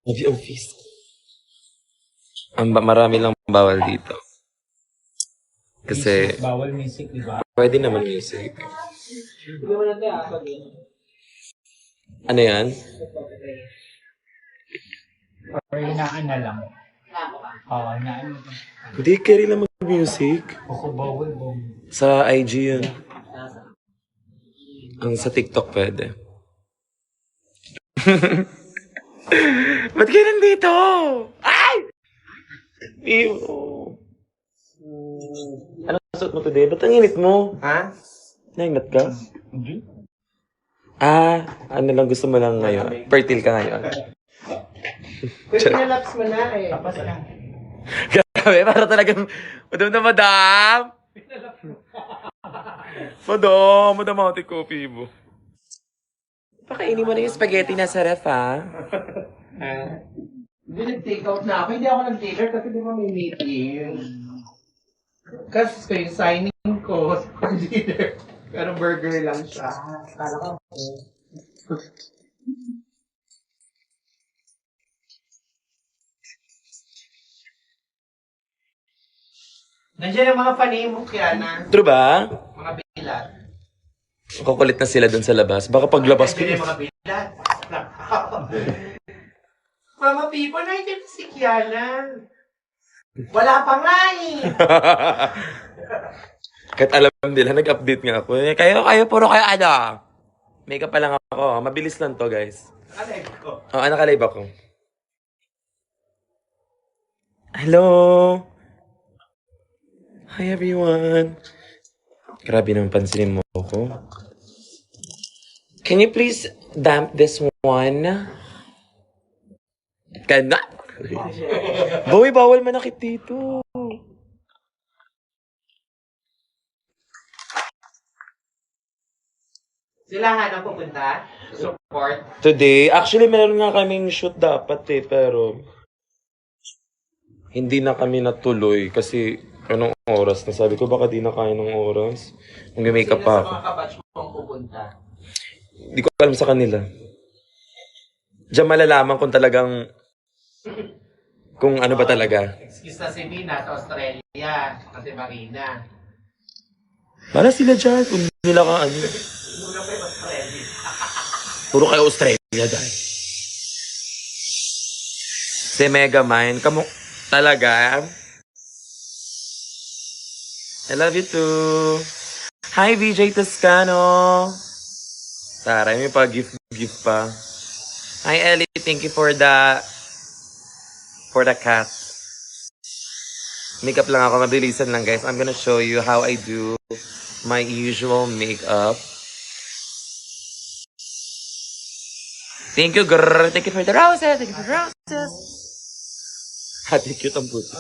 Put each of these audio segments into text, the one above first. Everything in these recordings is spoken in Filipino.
Movie office. Marami lang bawal dito. Kasi Bawal music, di ba? pwede naman music. Ano yan? Or inaan na lang. Oo, inaan na lang. Hindi carry lang mag-music. Ako bawal ba? Sa IG yun. Ang sa TikTok pwede. Ba't kayo nandito? Ay! Ew. Anong suot mo today? Ba't ang init mo? Ha? Naingat ka? Hindi. Ano lang gusto mo lang ngayon? Fertile ka ngayon. Pero pinalaps mo na eh. Tapos lang. Grabe, para talagang madam na madam. Madam ate coffee mo. Pakainin mo na yung spaghetti na sa ref, ha? Hindi nag-take out na ako. Hindi ako nag-take out kasi di ba may meeting. Kasi yung signing ko sa leader. Pero burger lang siya. Kala ko. Nandiyan ang mga panimok yan True ba? mga bilat. Kukulit na sila dun sa labas. Baka paglabas ko. Nandiyan yung mga bilat. Mga people, nandiyan si Kiana. Wala pa nga eh. Kahit alam nila, nag-update nga ako. Kayo, puro kayo ano. Makeup pa lang ako. Mabilis lang to, guys. Alay ko. Nakalive ako. Hello! Hi, everyone! Grabe naman pansinin mo ako. Can you please damp this one? Kana? Boy, bawal manakit dito. Sila hanap pupunta? Support? Today, actually meron nga kaming shoot dapat pero hindi na kami natuloy kasi anong oras na sabi ko baka di na kaya ng oras. Mag-makeup Sino pa sa ako. mga kabatch mo ang pupunta? Hindi ko alam sa kanila. Diyan malalaman kung talagang kung ano ba talaga. Excuse na si Mina sa Australia. Kasi Marina. Para sila dyan kung hindi nila ka ano. Muna pa yung Australia. Puro kayo Australia dahil. Si Megamind, talaga. I love you too. Hi, VJ Toscano. Tara, may pa-gift pa. Hi, Ellie. Thank you for the cat. Makeup lang ako. Mabilisan lang, guys. I'm gonna show you how I do my usual makeup. Thank you, girl. Thank you for the roses. Thank you for the roses. Hati cute ang puso.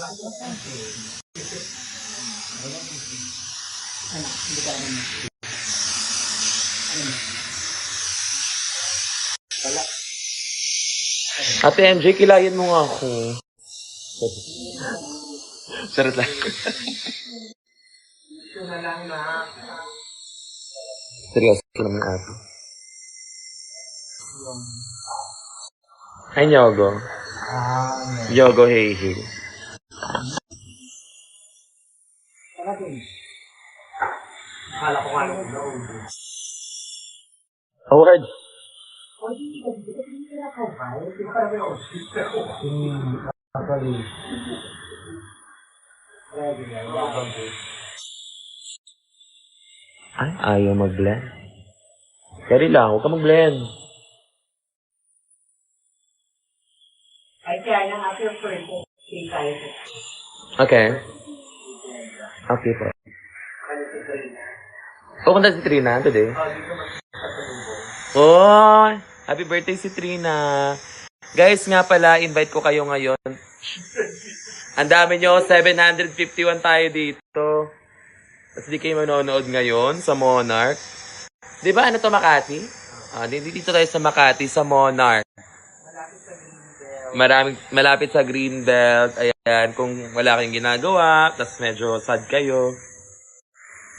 Ate MJ, kilayan mo nga ako. Sarot lang. Ito na lang na. Seryoso naman ate. Hi, Nyogo. Yogo, hey, hey. Akala ko nga nung Award. Ay, ayaw mag-blend. Carry lang, huwag ka mag-blend. Ay, kaya na after first, say tayo po. Okay. Okay po. Pupunta si Trina today. Oh, happy birthday si Trina. Guys, nga pala, invite ko kayo ngayon. Ang dami nyo, 751 tayo dito. Tapos di kayo manonood ngayon sa Monarch. Di ba ano to, Makati? Dito tayo sa Makati, sa Monarch. Malapit sa Greenbelt. Ayan, kung wala kayong ginagawa, tapos medyo sad kayo.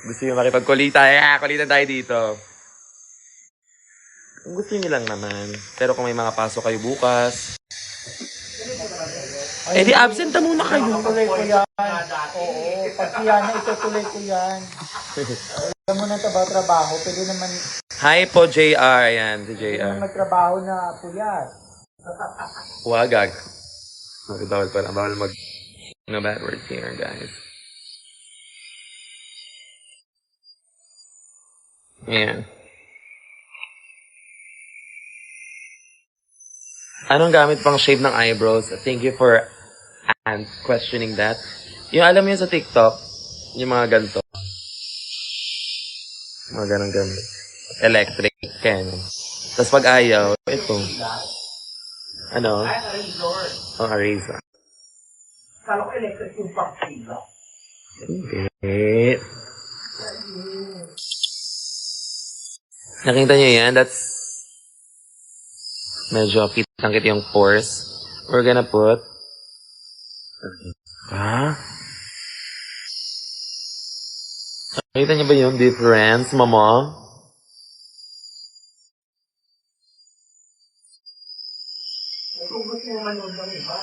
Gusto nyo makipagkulitan, kulitan tayo dito. Kung gusto nyo lang naman. Pero kung may mga pasok kayo bukas, Eh di absent na muna kayo. Itutuloy ko yan. Oo, pag Kiana, itutuloy ko yan. Alam mo na trabaho, pwede naman Hi po, JR. Ayan, si JR. magtrabaho na puyat. Wagag. Bawal pala. Bawal mag... No bad words here, guys. Ayan. Anong gamit pang shape ng eyebrows? Thank you for questioning that. Yung alam mo yun sa TikTok, yung mga ganito. Mga ganang gamit. Electric. Kaya yun. Tapos pag ayaw, ito. Ano? Oh, eraser. Kala ko electric yung pang-pila. Hindi. Nakita nyo yan? That's medyo kitang-kit yung pores. We're gonna put... Ha? Nakita nyo ba yung difference, mama? Kung gusto mo manood ng iba,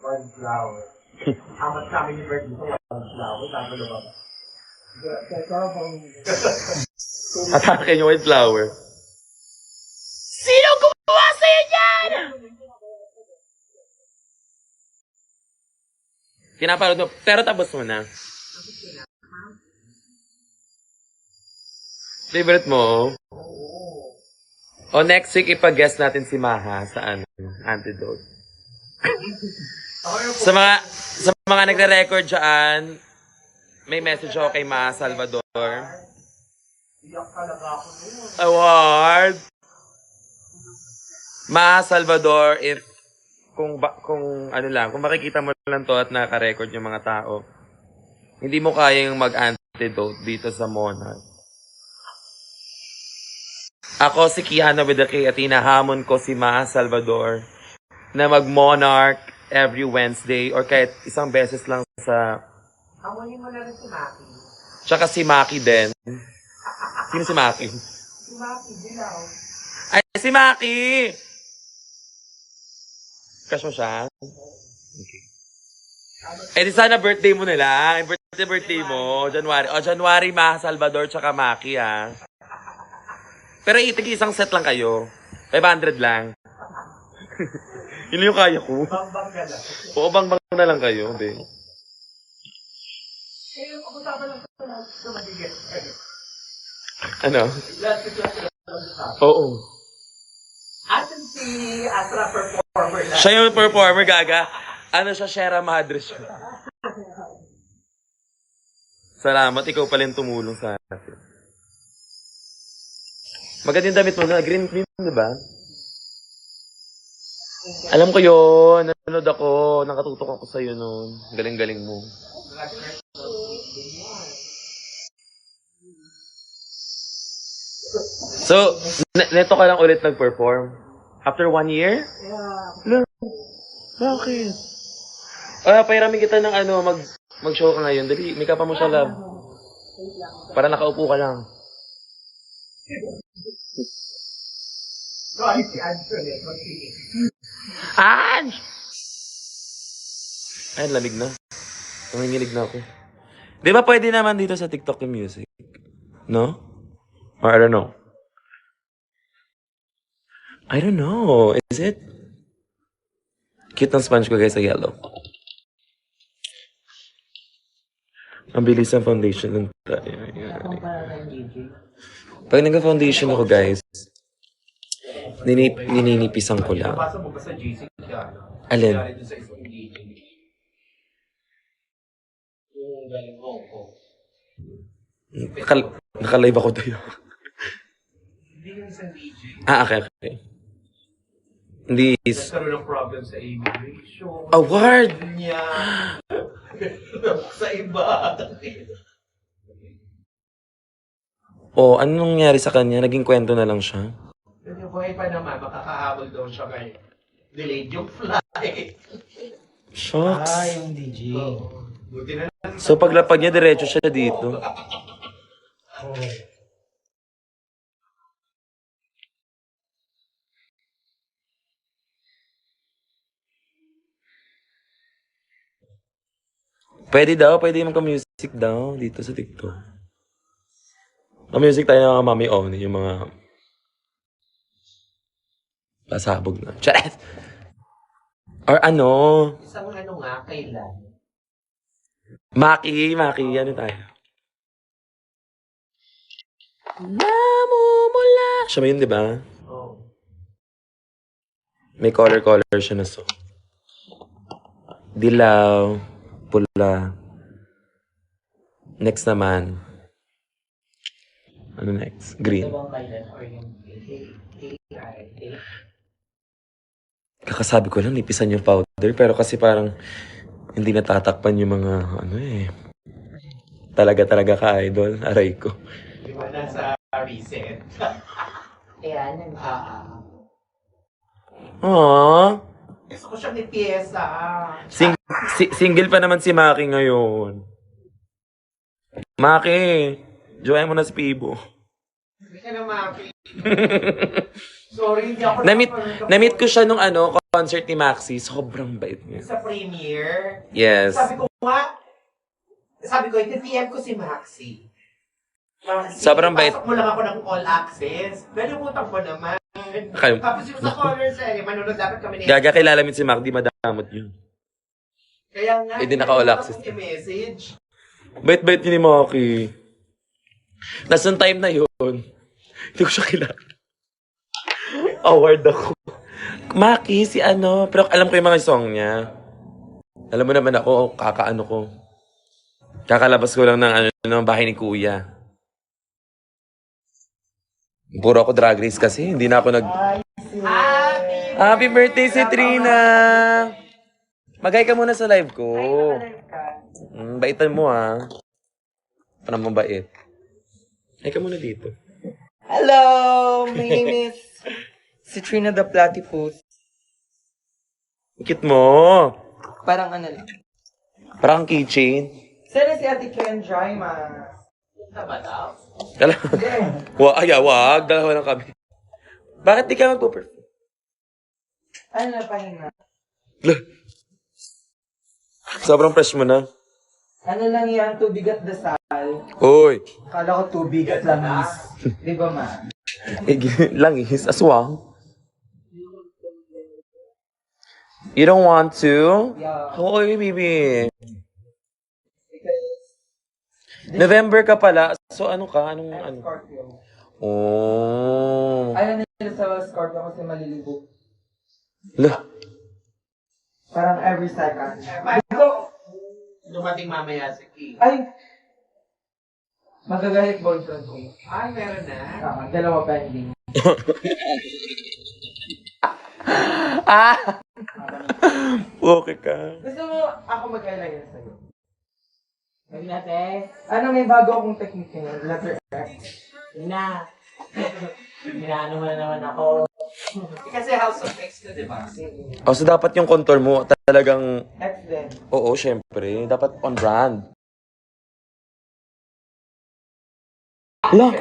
one flower. Amat sa amin yung birthday ko, one flower. Sabi na ba? Atake nyo with flower. Sino gumawa sa'yo yan? Pinapanood mo, pero tapos mo na. Favorite mo? O next week, ipag-guest natin si Maha sa ano, Antidote. sa mga nagre-record dyan, may message ako kay Maha Salvador. Award! Maha Salvador, if kung makikita mo lang to at naka-record yung mga tao, hindi mo kayang mag-antidote dito sa Monarch. Ako si Kiana with the K at hinahamon ko si Maha Salvador na mag-Monarch every Wednesday or kahit isang beses lang sa... Hamunin mo na rin si Maki. Tsaka si Maki din. Sino si Maki? Si Maki, dilaw. Ay, si Maki! Crush mo siya? Okay. Eh di sana birthday mo na lang. Birthday mo. January. O, January, Maha Salvador tsaka Maki, ha? Pero itig isang set lang kayo. 500 lang. Yun yung kaya ko. Bang-bang ka lang. Oo, bang-bang na lang kayo, be. Eh, pag-usapan lang sa magigit. Ano? Oo. Asan si Astra performer na? Siya yung performer, gaga. Ano siya, Sierra Madre siya. Salamat, ikaw pala yung tumulong sa atin. Maganda yung damit mo na, green, di ba? Alam ko yun, nanonood ako, nakatutok ako sa'yo noon. Galing-galing mo. So, neto ka lang ulit nag-perform? After 1 year? Yeah. Bakit? Pairamin kita ng mag-show ka ngayon. Dali, make up mo siya, love. Para nakaupo ka lang. Sorry, si Ange ulit. Mag-sige. Ange! Ay, lamig na. Nanginginig na ako. Di ba pwede naman dito sa TikTok yung music? No? Or I don't know. I don't know. Is it? Cute ng sponge ko guys sa yellow. Ang bilis ng foundation ng tayo. Pag nag-foundation ako guys, nininipisan ko lang. Basa mo ba sa GC? Alin? Sa isang GC. Yung galing Hong Kong. Naka-live ako tayo. Hindi yung sa DJ. Okay. Hindi is... Nagkaroon ng problem sa immigration. Award! Niya. Sa iba. Anong nangyari sa kanya? Naging kwento na lang siya. Yung buhay pa naman, makakahabol daw siya kay delayed yung flight. Shucks. Yung DJ. Buti na lang. So paglapag niya, diretso siya dito. Pwede magka-music daw dito sa TikTok. Music tayo ng mga mami only, yung mga pasabog na. Charet! Or ano, Isang ano nga, kailan? Maki, ano tayo? Namumula. Siya ba yun, di ba? Oh. May color siya na song. Dilaw, pula. Next naman. Ano next? Green. Ito bang kailan or yung A-I-A? Kakasabi ko lang, nipisan yung powder. Pero kasi parang hindi natatakpan yung mga, ano eh. Talaga ka, idol. Aray ko. Di ba nasa reset? Ayan. Aww. Gusto ko siyang ipiyesa. Single pa naman si Maki ngayon. Maki, join mo na si Pibo. Hindi ka na Maki. Sorry, hindi ako Na-meet ko siya nung concert ni Maxi. Sobrang bait niya. sa premiere. Yes. Sabi ko, iti-PM ko si Maxi. Sobrang bait. Pasok mo lang ako ng all access. Nalimutan ko naman. Akala- Tapos yung sa color series, manunod dapat kami na Gaga kilala mo si Mac, di madamot yun. Kaya nga, Eh, di naka-all access. message. Bait-bait yun ni Maki. Nasaan time na yun? Hindi ko siya kilala. Award ako. Maki, si pero alam ko yung mga song niya. Alam mo naman ako, kakaano ko. Kakalabas ko lang ng bahay ni Kuya. Puro ako drag race kasi, hindi na ako Happy birthday si Trina! Magay ka muna sa live ko. Baitan mo Parang mabait. Ay ka muna dito. Hello! My name is Citrina the Platypus. Ikit mo. Parang ano lang. Parang keychain. Sana si Ate Kendra, ma. Wag. Dalawa lang kami. Bakit di ka magpo-perform? Ano na pahinga? Sobrang fresh mo na. Ano lang yan, tubig at dasal. Hoy. Akala ko tubig at langis. Di ba, ma? Langis, aswang. You don't want to? Yeah. Hoy, baby. Because November ka pala. So, ano ka? Anong? Scorpio. Oh. Ayaw nila sa Scorpio kasi maliligo. Lah. Parang every second. Dumating mamaya si King. Ay! Magagahit boyfriend ko. Ay, meron na. Dalawa pending. Okay ka. Gusto mo ako mag-eyeliner sa'yo? Sabi natin. Ano, may bago akong technique ngayon. Letter X. Na. Minaano mo na naman ako. Kasi House of X ka, di ba? So dapat yung contour mo talagang, X din. oo, syempre. Dapat on brand. Lah.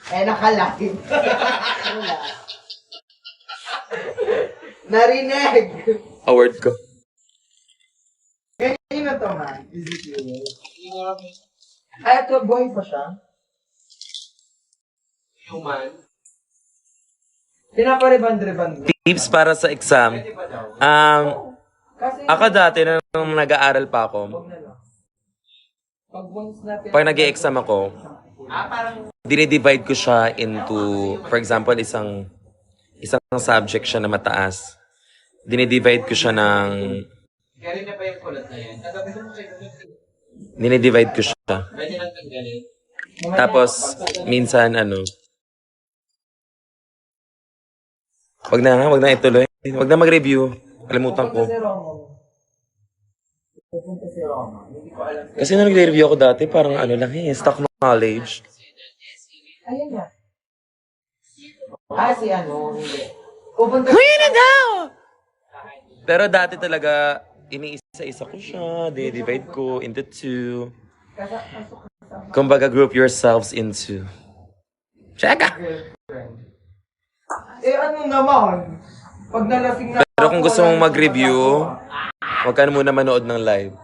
Nakalain. Narinig! Award ko. Kanino to, man? Is it you? Ay, ito, boy pa siya? Human. Pinapariban-riban. Tips para sa exam. Di ba daw? Kasi, Ako dati nung nag-aaral pa ako, huwag na lang. Pag once na pag nag-exam ako, Parang dinidivide ko siya into, for example, isang subject siya na mataas. Dinidivide ko siya ng, galing na ba yung kulat na yan? Kagabi mo kayo. dinidivide ko siya. Pwede lang tanggalin. Tapos, minsan, wag na ituloy. Wag na mag-review. Kalimutan ko. Pupunta si Roma. Hindi ko alam. Kasi nung nag-review ako dati, parang stock knowledge. Ayun na. Si hindi. Pupunta na daw! Pero dati talaga, iniisa-isa ko siya, dinidivide ko into two. Kumbaga, group yourselves into. Cheka! girlfriend. Ano naman? Pag nalasing na Pero kung gusto mong wala mag-review, ginagawa. huwag ka na muna manood ng live.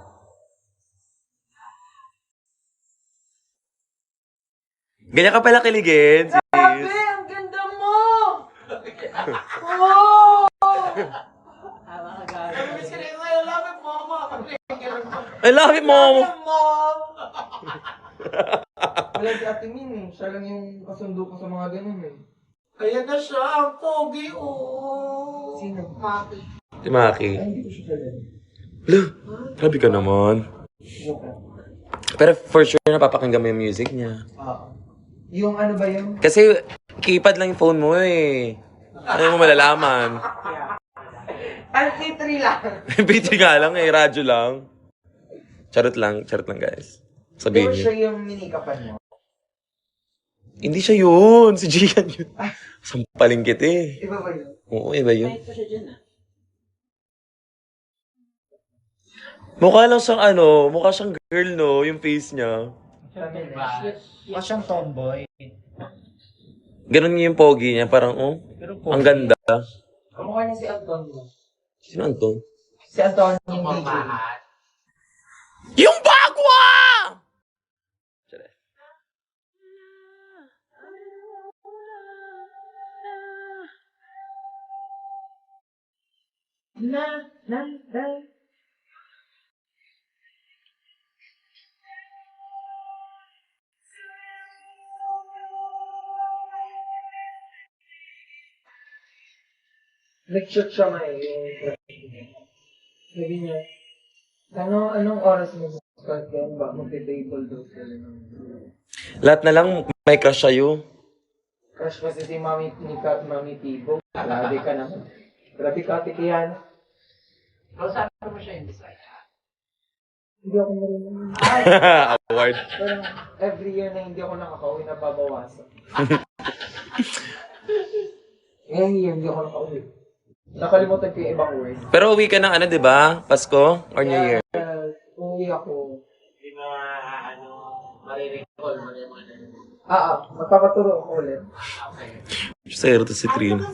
Ganyan ka pala kiligin, Sabi, sis. ang ganda mo! Oh! I love it, mom! Wala si Ate Min eh. Siya lang yung kasundo ko sa mga ganun eh. Ayan na siya, ang pogi, oh. Sino? Maki. Si Maki. Ay, hindi ko siya kilala. Lah, grabe ka naman. Pero for sure, napapakinggan mo yung music niya. Oo. Yung ano ba yun? Kasi, keypad lang yung phone mo eh. Ano mo malalaman? Ang C3 lang. MP3 nga lang eh, radyo lang. Charot lang guys. Sabihin Pero siya niyo. yung minikapan mo. Hindi siya yun, si Gian yun. Sampaling kita eh. Iba ba yun? Oo, iba yun. Mukha lang siyang mukha siyang girl no, yung face niya. Mukha siyang tomboy. Ganun yung pogi niya, parang Pero ang ganda. Kamukha niya si Anton. Sino Anton? Si Anton yung DJ. Yung bagwa! Na. Nag-shoot siya ngayon. Sabi niya, anong oras mo start yan? Ba, magte-table daw sila ng Lahat na lang may crush sa'yo. crush kasi si Mami Tibo. Grabe ka naman. Grabe ka, Tikian. Hindi ako marunong. Award. Pero every year na hindi ako nakakauwi, nababawasan. Every year hindi ako nakauwi. Nakalimutan ko yung ibang word. Pero uwi ka ng di ba? Pasko or New Year? Uwi ako. Hindi na, marirecall mo na yung mga Magpapaturo ako ulit. Zero to si Trina.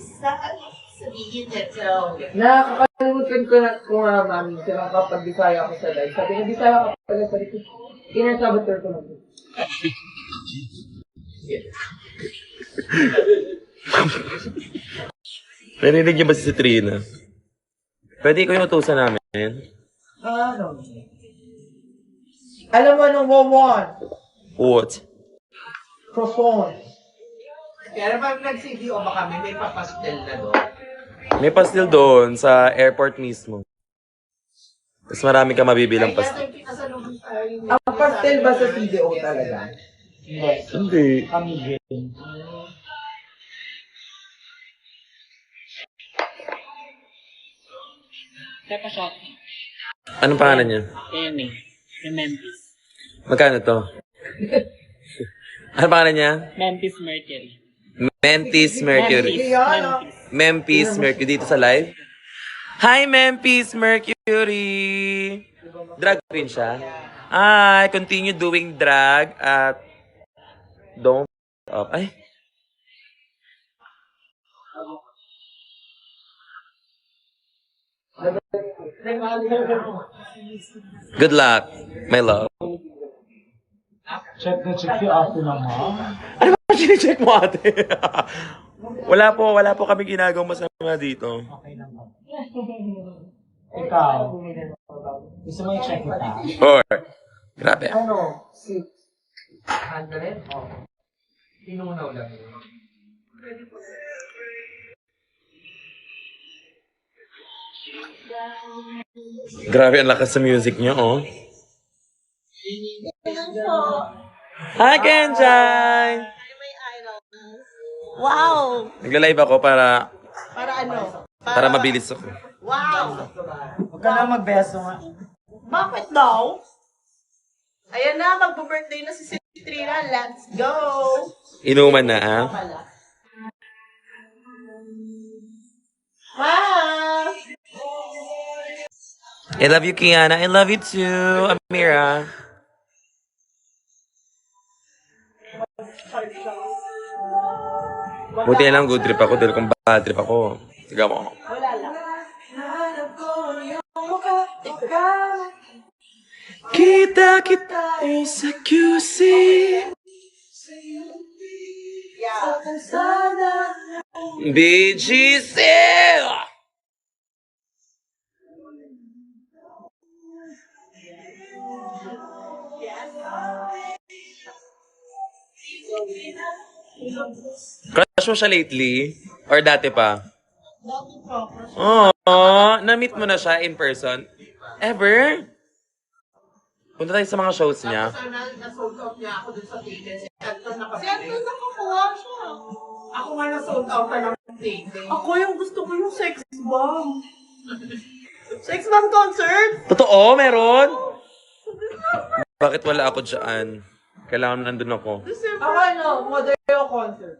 sabihin nito. Nakakalimutan ko na kung mami, sila kapag Bisaya ako sa live. Sabi na Bisaya ka pala sa likod. Kinasabator ko lang. Narinig niyo ba si Trina? Pwede ko yung utusan namin. Ano? Alam mo anong wawon? What? Croissant. Kaya naman nag-CDO ba kami, may papastel na doon. May pastil doon sa airport mismo. Tapos marami ka mabibilang pastil. pinasalubong tayo. Ang pastel ba sa CDO talaga? Hindi. Kami din. Pepa Shopee. Anong pangalan niya? Ayan eh. Yung Memphis. Magkano to? Anong pangalan niya? Memphis Mercury. Memphis Mercury. Memphis. Memphis Mercury dito sa live. Hi, Memphis Mercury! Drag queen siya. Hi, continue doing drag at don't up. Ay. Good luck, my love. Check na check yung ako naman. Ano ba chinecheck mo, ate? wala po kami ginagawang masama dito. Okay naman. Ikaw, gusto mo i-check kita? Or, grabe. Ano? 600? Oo. Pinunaw lang yun. Grabe, ang lakas sa music niyo, oh. Hi, Kenjai! Wow! Nagla-live ako para Para mabilis ako. wow! Huwag ka na magbeso nga. Bakit daw? Ayan na, magbo-birthday na si Citrina. Let's go! Inuman na, ah. Pala. Ma! I love you, Kiana. I love you too, Amira. Buti na lang good trip ako dahil kung bad trip ako, tiga mo. Wala Kita kita sa QC. BGC! Crush mo siya lately? Or dati pa? Oh, na-meet mo na siya in person? Ever? Punta tayo sa mga shows niya. Na-sold out niya ako dun sa tickets. Si Anton Si Anton nakakuha siya. Ako nga na-sold out ka ng tickets. Ako yung gusto ko yung sex bomb. Sex bomb concert? Totoo? Meron? Bakit wala ako dyan? Kailangan nandun ako. December. Ako Modelo concert.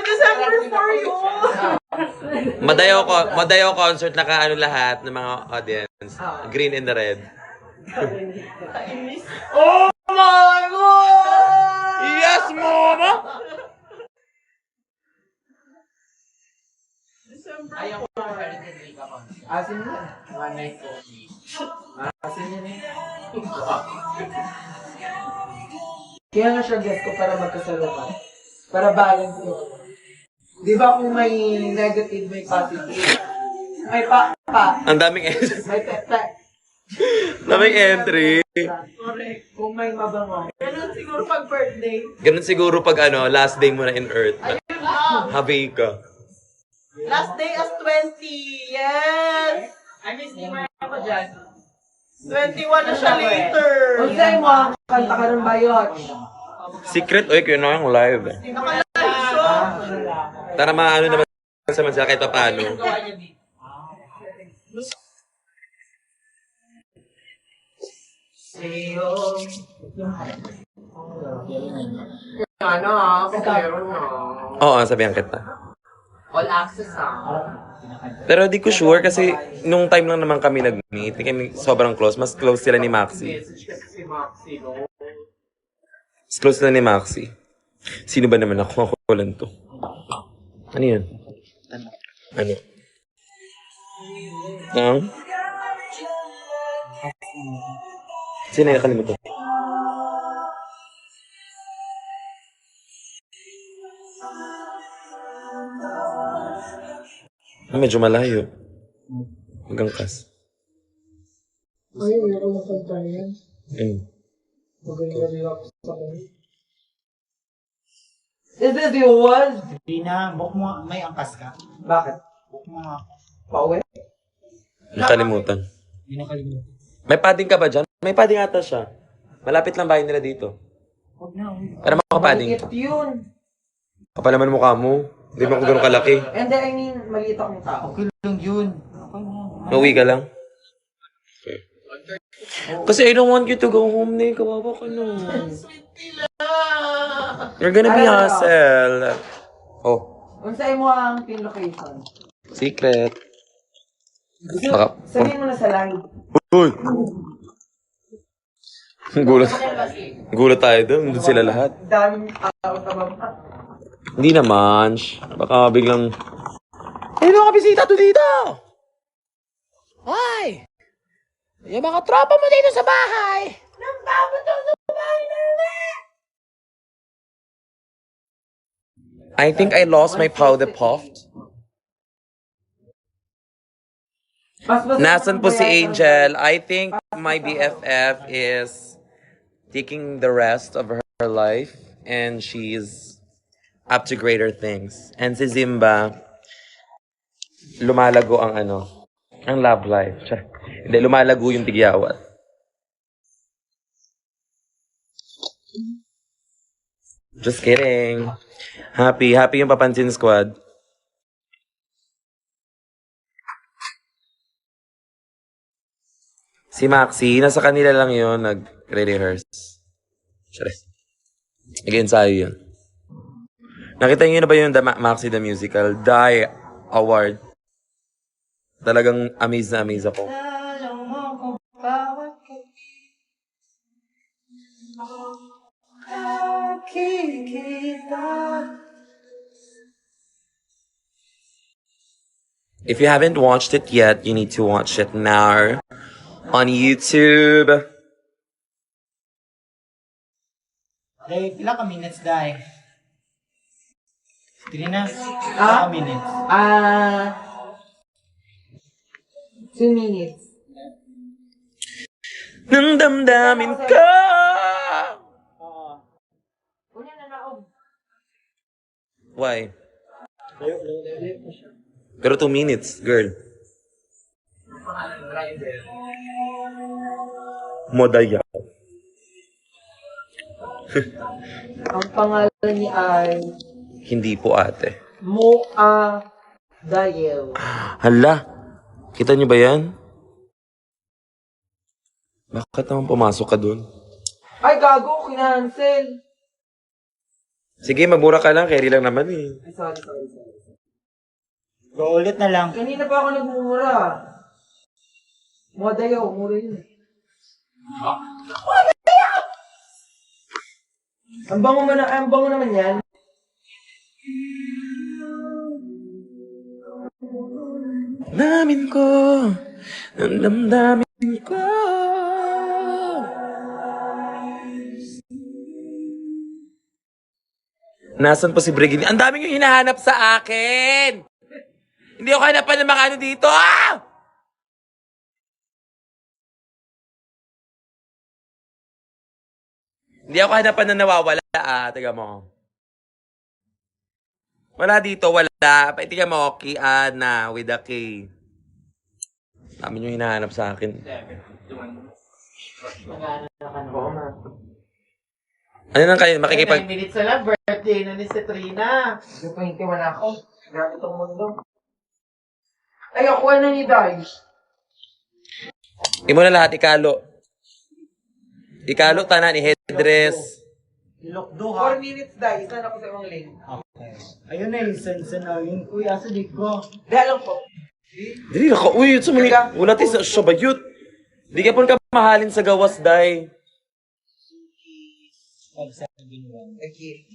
December for you. Madayo concert naka lahat ng mga audience. Green and the red. Kainis. Oh my God! Yes, mama! December. Ayaw ko na rin yung makeup on. Asin yan. One night only. Asin yan eh. Kaya nga siya guess ko para magkasalukan. Para balance yun. Di ba kung may negative, may positive? May pa. Ang daming entry. May pepe. Daming entry. Correct. Kung may mabango. Ganun siguro pag birthday. Ganun siguro pag last day mo na in Earth. Ayun lang. Happy ka. Last day as 20. Yes. I miss you, ako dyan. 21 na siya later. Kung sa'yo mo, kanta ka ng bayot. Secret, oy, kayo na yung live. Naka-live show. Tara maano naman sa sila kahit pa paano. Gawa niya dito. Ano meron na. Oo, sabihan kita. All access Pero di ko sure kasi nung time lang naman kami nag-meet, di kami sobrang close. Mas close sila ni Maxi. Message kasi si Maxi, no? Mas close sila ni Maxi. Sino ba naman ako? Ako lang to. Ano yun? Ano? Sino yung kalimutan? Medyo malayo. Magangkas. Ay, meron mo kanta yan. Maganda-relax sa kanya. Is this yours? Hindi na, book mo, may angkas ka. Bakit? Book mo nga ako. Pauwi? Nakalimutan. Hindi nakalimutan. May padding ka ba dyan? May padding ata siya. Malapit lang bahay nila dito. Huwag na, huwag. Para makapadding. Maliit yun. Kapal naman mukha mo. Hindi mo ako ganun kalaki. And then, I mean, maliit akong tao. Okay lang yun. Okay na. Nauwi ka lang? Okay. Kasi I don't want you to go home na. Kawawa ka na. You're gonna be hustle. Oh, Kung sa'yo mo ang pin location. secret. Baka... Sabihin mo na sa live. Uy! Gulat. Gulat tayo doon. Doon sila lahat. Daming tao sa baba. Hindi naman. Baka biglang... Eh, mga bisita to dito! Hoy! Yung mga tropa mo dito sa bahay! I think I lost my powder puffed. Nasaan po si Angel? I think my BFF is taking the rest of her life and she's up to greater things. And si Zimba, lumalago ang ang love life. Hindi, lumalago yung tigyawat. Just kidding. Happy yung Papansin Squad. Si Maxi, nasa kanila lang yun, nag-rehearse. Charis. Nag-ensayo yun. Nakita niyo na ba yung Maxi the Musical? Die Award. Talagang amaze na amaze ako. If you haven't watched it yet, you need to watch it now on YouTube. Dahil, pila ka minutes, Day? Trina, pila ka minutes? 2 minutes. Nang damdamin ko. Una na naog. Why? Pero 2 minutes, girl. Modaya. Ang pangalan niya ay Hindi po ate. Moa Dayel. Hala, kita niyo ba yan? Bakit naman pumasok ka dun? Ay, gago, kinancel. Sige, magmura ka lang. Carry lang naman eh. Ay, sorry. Go ulit na lang. Kanina pa ako nagmumura. Moa Dayel, mura yun. Ang bango naman yan. Namin ko, ang damdamin ko. Nasaan po si Brigid? Ang daming yung hinahanap sa akin! Hindi ako hanapan ng mga ano dito! Ah! Hindi ako hanapan na nawawala Tiga mo. Wala dito, wala. Tiga mo, Kiana with a K. Dami yung hinahanap sa akin. Ano nang kayo? 9 minutes na lang, birthday na ni si Trina. 21 ako. Grabe itong mundo. Ay, ako na ni Day. Imo na lahat, ikalo. Ikalo, tanan, i-headdress. Ilokdo, ha? 4 minutes, Day. Saan ako sa ibang lane? Okay. Ayun na yung sense na yun. Uy, asa di ko. Dahil lang po. Dili ka, uy, sumuli. Wala tayo sa shabayut. Di ka pun ka mahalin sa gawas, day. 571. Okay.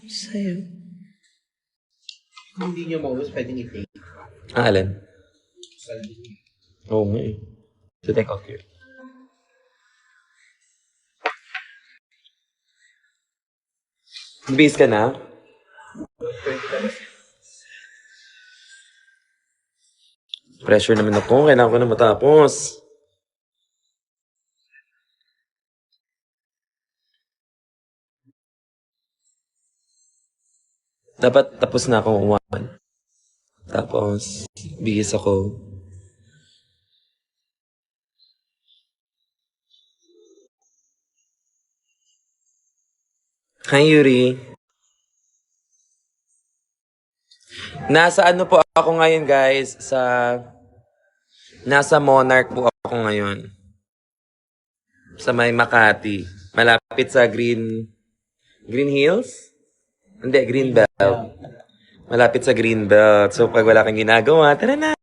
Sa'yo. Hindi nyo maubos, pwedeng i-take. Ang alin? Oo nga eh. So, take out here. Base ka na? Pressure naman ako. Kailangan ko na matapos. Dapat tapos na akong 1. Tapos, bihis ako. Hi, Yuri. Nasa ano po ako ngayon, guys? Nasa Monarch po ako ngayon. Sa may Makati. Malapit sa Green Hills? Hindi, Greenbelt. Malapit sa Greenbelt. So, pag wala kang ginagawa, tara na.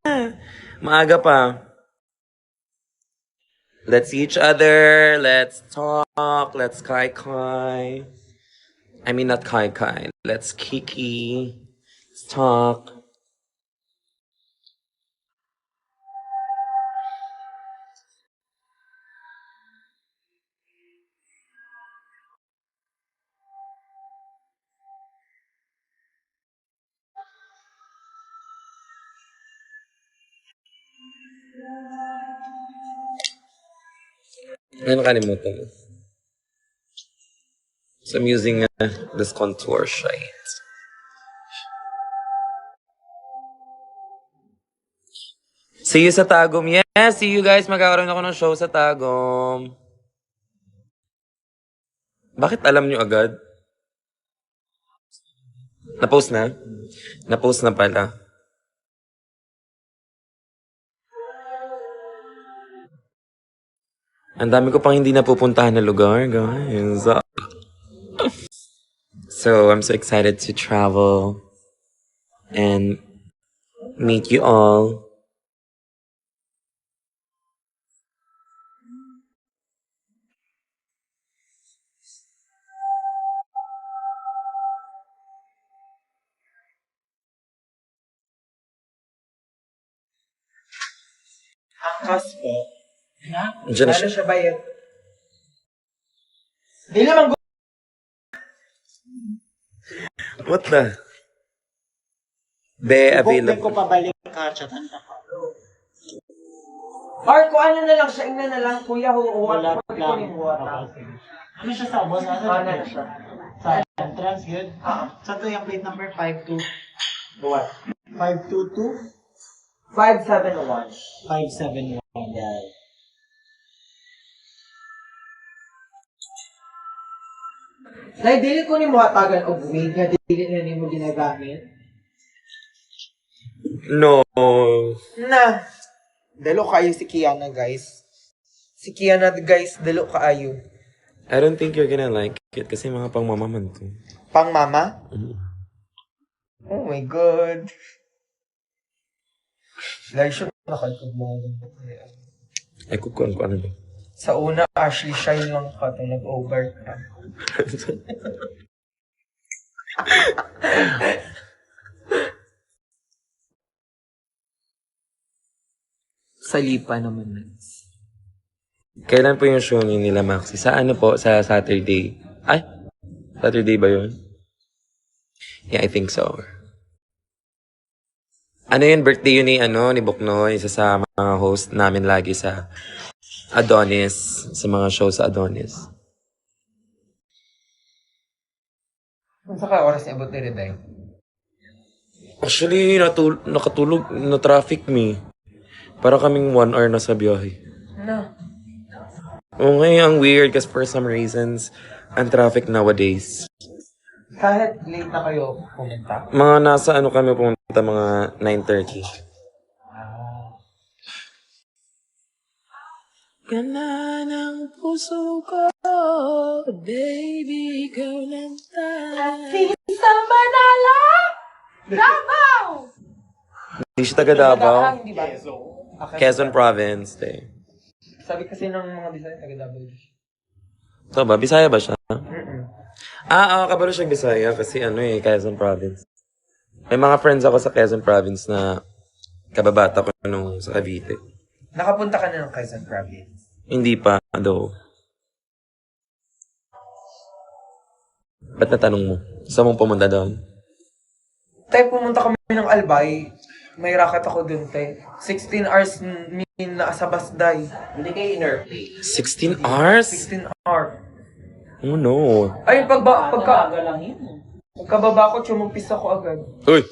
Maaga pa. Let's see each other. Let's talk. Let's kai-kai. I mean, not kai-kai. Let's kiki. Let's talk. Ano nakalimutan mo? So I'm using this contour shade. See you sa Tagum. Yes, see you guys. Magkakaroon ako ng show sa Tagum. Bakit alam nyo agad? Na-post na? Na-post na pala. Ang dami ko pang hindi napupuntahan na lugar, guys. So, I'm so excited to travel and meet you all. Angkas po. Diyan na Lalo siya. siya bayad. Di naman What the? Be, Available. ko available. pabalik ka, chatan ka pa. Or kung ano na lang siya, ina na lang, kuya, Wala huwag ko lang. yung water. Ano siya sa boss? Ano Ano na siya? Sa entrance, yun? Sa to yung plate number 52. What? 522? 571. 571. Yeah. Nay, dili ko ni mo hatagan og wig nga dili na nimo ginagamit. No. Na. Dalo kayo si Kiana, guys. Si Kiana, guys, dalo kaayo. I don't think you're gonna like it kasi mga pangmamaman to. Pang mama? Oh my God. Like, siya nakakagod mo. Ay, kukuhan ko ano ba? Sa una, Ashley Shine lang ka ito, nag-over ka. Sa lipa naman na. Kailan po yung show nila, Maxi? Sa ano po? Sa Saturday? Ay? Saturday ba yun? Yeah, I think so. Ano yun? Birthday yun ni, ni Buknoy. Isa sa mga host namin lagi sa Adonis. Sa mga show sa Adonis. Sa ka oras niya abot ni Riday? Actually, nakatulog, na-traffic me. Para kaming 1 hour na sa biyahe. Na. Okay, ang weird kasi for some reasons, ang traffic nowadays. Kahit late na kayo pumunta. Mga nasa kami pumunta, mga 9:30. Gana ng puso ko, baby, ikaw lang tayo. Sa Manala! Davao! Hindi siya taga Davao. Hindi ba? Quezon Province. Sabi kasi ng mga design, taga-double. Ito ba? Bisaya ba siya? Mm-mm. Kabalo siyang Bisaya kasi Quezon Province. May mga friends ako sa Quezon Province na kababata ko nung sa Cavite. Nakapunta ka na ng Quezon Province. Hindi pa, though. Ba't natanong mo? Saan mong pumunta doon? Tay, pumunta kami ng Albay. May racket ako dun, tay. 16 hours na sa Basday. Hindi kayo in-airplane. 16 hours? 16 hours. Oh no. Ay, pagkababa ko, tsumupis ako agad. Uy!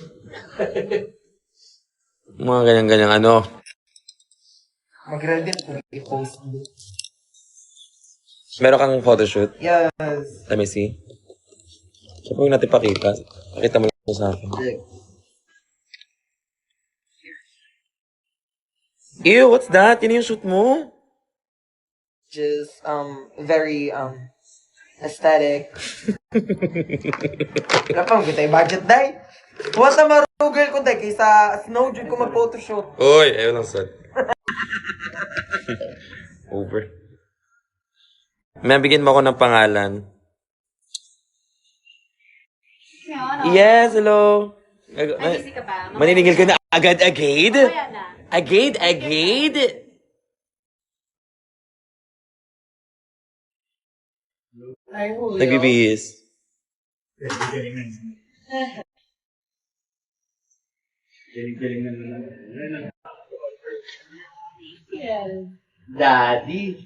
Mga ganyan-ganyan Mag-ready na kung i-post mo. Meron kang photoshoot? Yes. Let me see. So, kung natin pakita. Pakita mo lang sa akin. Ew, what's that? Yun yung shoot mo? Just, very, aesthetic. Wala pang kita budget, day. Huwag na marugal ko, day. Kaysa snow, dyan ko mag-photoshoot. Uy, ayaw lang sad. Over. May bigyan mo ako ng pangalan. Yes, hello. Busy ka ba? Maniningil ko na agad-agad. Kaya na. Agad-agad. Ay, Julio. Nagbibihis. Daddy.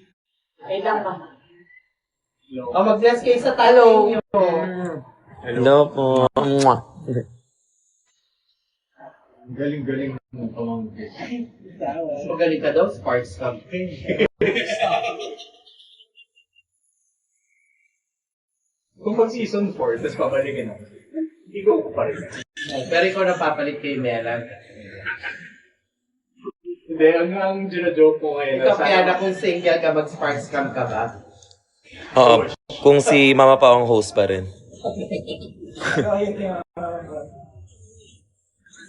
Mag-bless kayo sa talong. Hello po. Mwah. Galing-galing mo pamangkin. Magaling ka daw, Sparks Cup. Kung pag season 4, tapos babalikin ako. Hindi ko pa rin. Pero ikaw napapalit kay Melan. Hindi, ang gina-joke ko ngayon. Ikaw kaya na kung single ka, mag-Sparks Cup ka ba? Oo, kung si Mama pa ang host pa rin.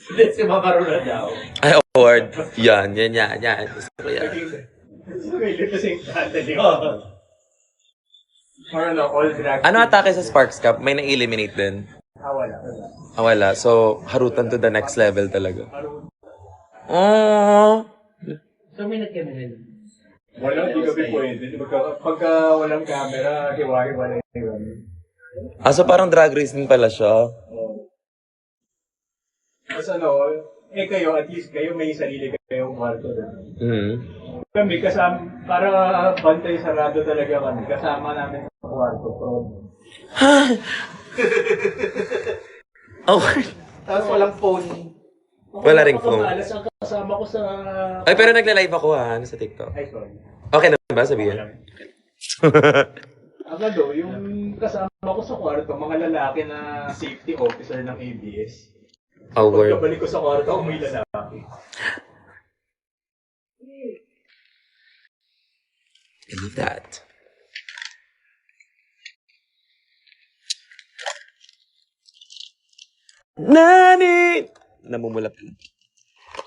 Hindi, si Mama Rula daw. Ay, award. Yan. Gusto ko yan. May lip-sync natin. All drag. Ano atake sa Sparks Cup? May na-eliminate din? Wala. Wala. So, harutan to the next level talaga. Oh. So, may nag-camera. Wala, hindi kami pwede. Pagka walang camera, hiwa-hiwalay yun. Ah, so parang drag race din pala siya. Tapos kayo, at least kayo may sarili kayong kwarto. Mm. Kami kasama, para bantay sarado talaga kami. Kasama namin sa kwarto. Okay. Tapos walang phone. Wala ring phone. Alas ang kasama ko sa... Ay, pero nagla-live ako ha, sa TikTok. Ay, sorry. Okay na ba sabihin? Yung kasama ko sa kwarto, mga lalaki na safety officer ng ABS. Oh, word. Pagkabalik ko sa kwarto, may lalaki. I love that. Nani! Namumula pala.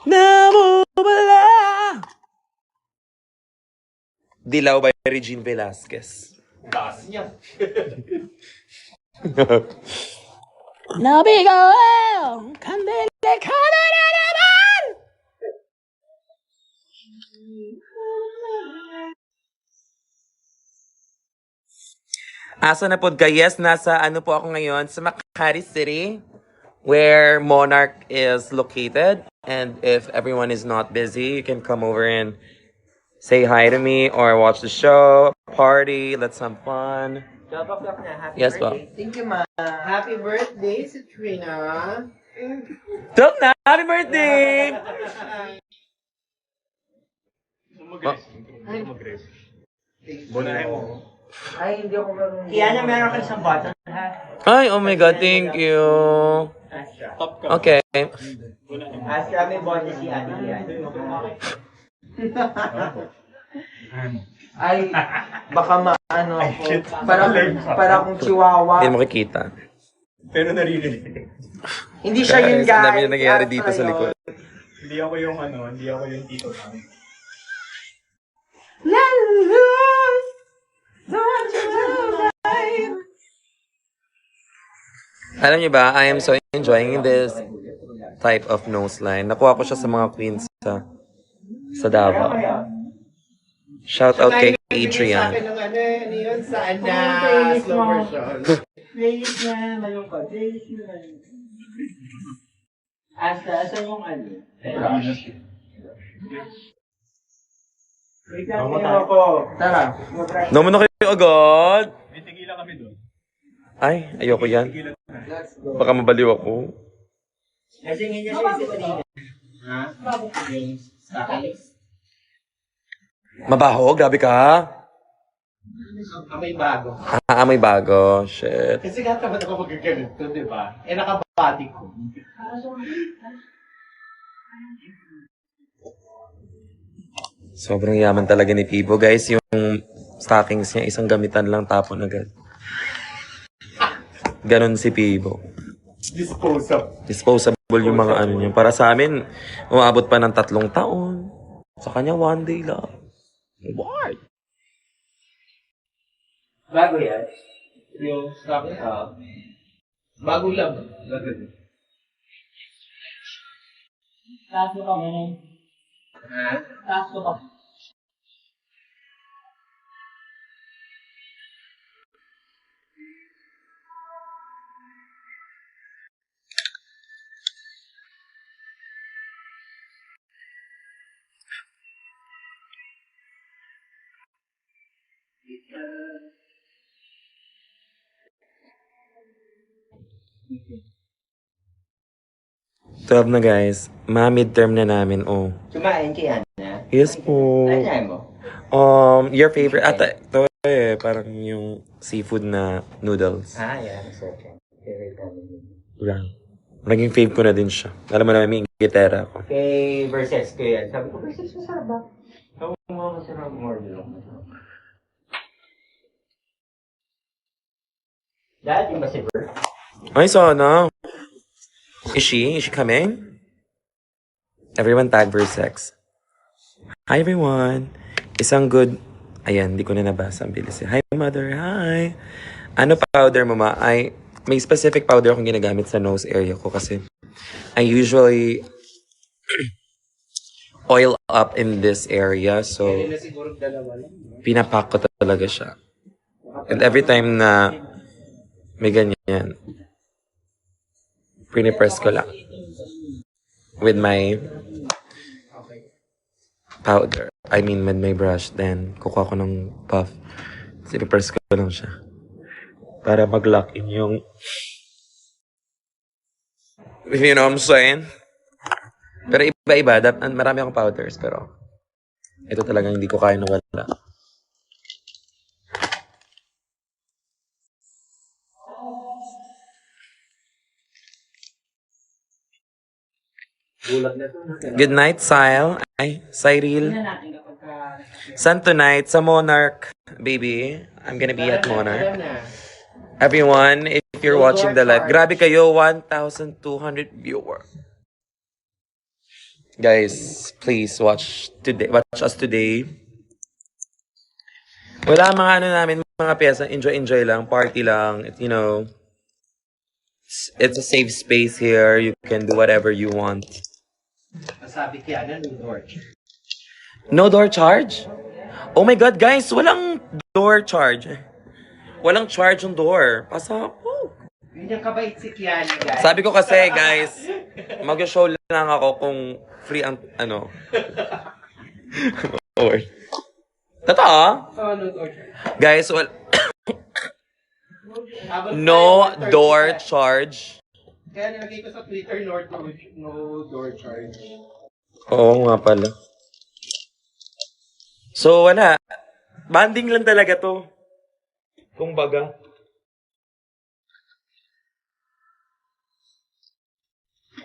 Namumula! Dilaw by Regine Velasquez. Gas niya. Nabigo! Kandele ka na naman! Asa na po ka? Yes, nasa ano po ako ngayon? Sa Makati City, where Monarch is located. And if everyone is not busy, you can come over and say hi to me or watch the show, party, let's have fun. Yes, po. Thank you, ma. Happy birthday, Citrina. Talk na! Happy birthday! Mag-rest. Bunahin mo. Ay, hindi ako marunong. Kiana, meron ka isang button, ha? Ay, oh my God, thank you. Top ka. Okay. Astra, may body si Ate Kiana. Ay, baka maano ako. Para akong chihuahua. Hindi mo makikita. Pero naririnig. Hindi siya yun, guys. Ang dami na nangyayari dito sa Astro likod. yun. Hindi ako yung tito namin. Alam niyo ba, I am so enjoying this type of nose line. Nakuha ko siya sa mga queens sa Davao. Shout out kay Adrian. Ano yun? Saan na? Slow version. Playlist na malungkot. Playlist na malungkot. Asa yung ano? Wait lang, ako. Tara. Naman na kayo agad. May tigilan kami doon. Ay, ayoko yan. Baka mabaliw ako. Kasi nga niya siya si Citrina. Ha? Yung stocking. Mabaho? Grabe ka. Amoy bago. Ah, may bago. Shit. Kasi nga naman ako magaganito, di ba? Nakabody ko. Sobrang yaman talaga ni Pibo. Guys, yung stockings niya, isang gamitan lang tapon agad. Ganon si Pibo. Disposable yung mga ano niya. Para sa amin, umabot pa ng 3 taon. Sa kanya, 1 day lang. What? Bago yan? Yung stocking bago lang. Taas mo kami. Ha? Taas mo kami. Twelve na guys. Ma-midterm na namin, oh. Kumain kay Ana. Yes po. Ano mo? Your favorite, ito parang yung seafood na noodles. Yeah. Okay. Favorite namin. Yeah. Naging fave ko na din siya. Alam mo naman, may gitera ako. Kay Versex ko yan. Sabi ko, Versex, masarap ba? Oo, masarap. More lang. Dahil yung ba si Ver? Ay, sana. Is she coming? Everyone tag Versex. Hi everyone. Isang good... Ayan, hindi ko na nabasa. Ang bilis. Hi mother, hi. Ano powder mo ma? May specific powder akong ginagamit sa nose area ko kasi I usually oil up in this area. So, Kaya siguro dalawa lang. pinapak ko talaga siya. And every time na may ganyan, pinipress ko lang with my powder. I mean, with my brush. Then, kukuha ko ng puff. Pinipress ko lang siya. Para mag-lock in yung... If you know what I'm saying? Pero iba-iba. Marami akong powders. Pero ito talagang hindi ko kaya nawala. Good night, Sile. Ay, Cyril. Sun tonight sa Monarch, baby. I'm gonna be at Monarch. Everyone, if you're watching the live, grabe kayo, 1,200 viewer. Guys, please watch us today. Wala mga ano namin, mga pyesa, enjoy lang, party lang, you know. It's a safe space here. You can do whatever you want. Sabi kaya na, no door. No door charge? Oh my God, guys, walang door charge. Walang charge yung door. Pasok. Yun yung kabait si Kiana, guys. Sabi ko kasi, guys, mag-show lang ako kung free ang, ano. Or. Totoo? Guys, no door charge. Kaya nilagay ko sa Twitter, no door charge. Oo nga pala. So, wala. Banding lang talaga to. Kung baga.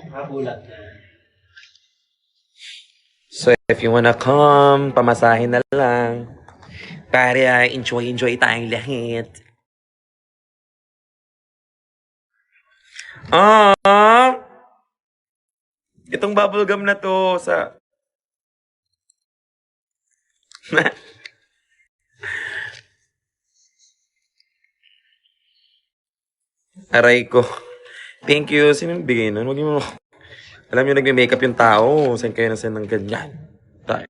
Mabulat. So, if you wanna come, pamasahin na lang. Para enjoy tayong lahat. Itong bubblegum na to sa... Aray ko. Thank you. Sino yung bigay nun? Huwag mo... Alam nyo, nagme-makeup yung tao. Saan kayo nasan ng ganyan? Tayo.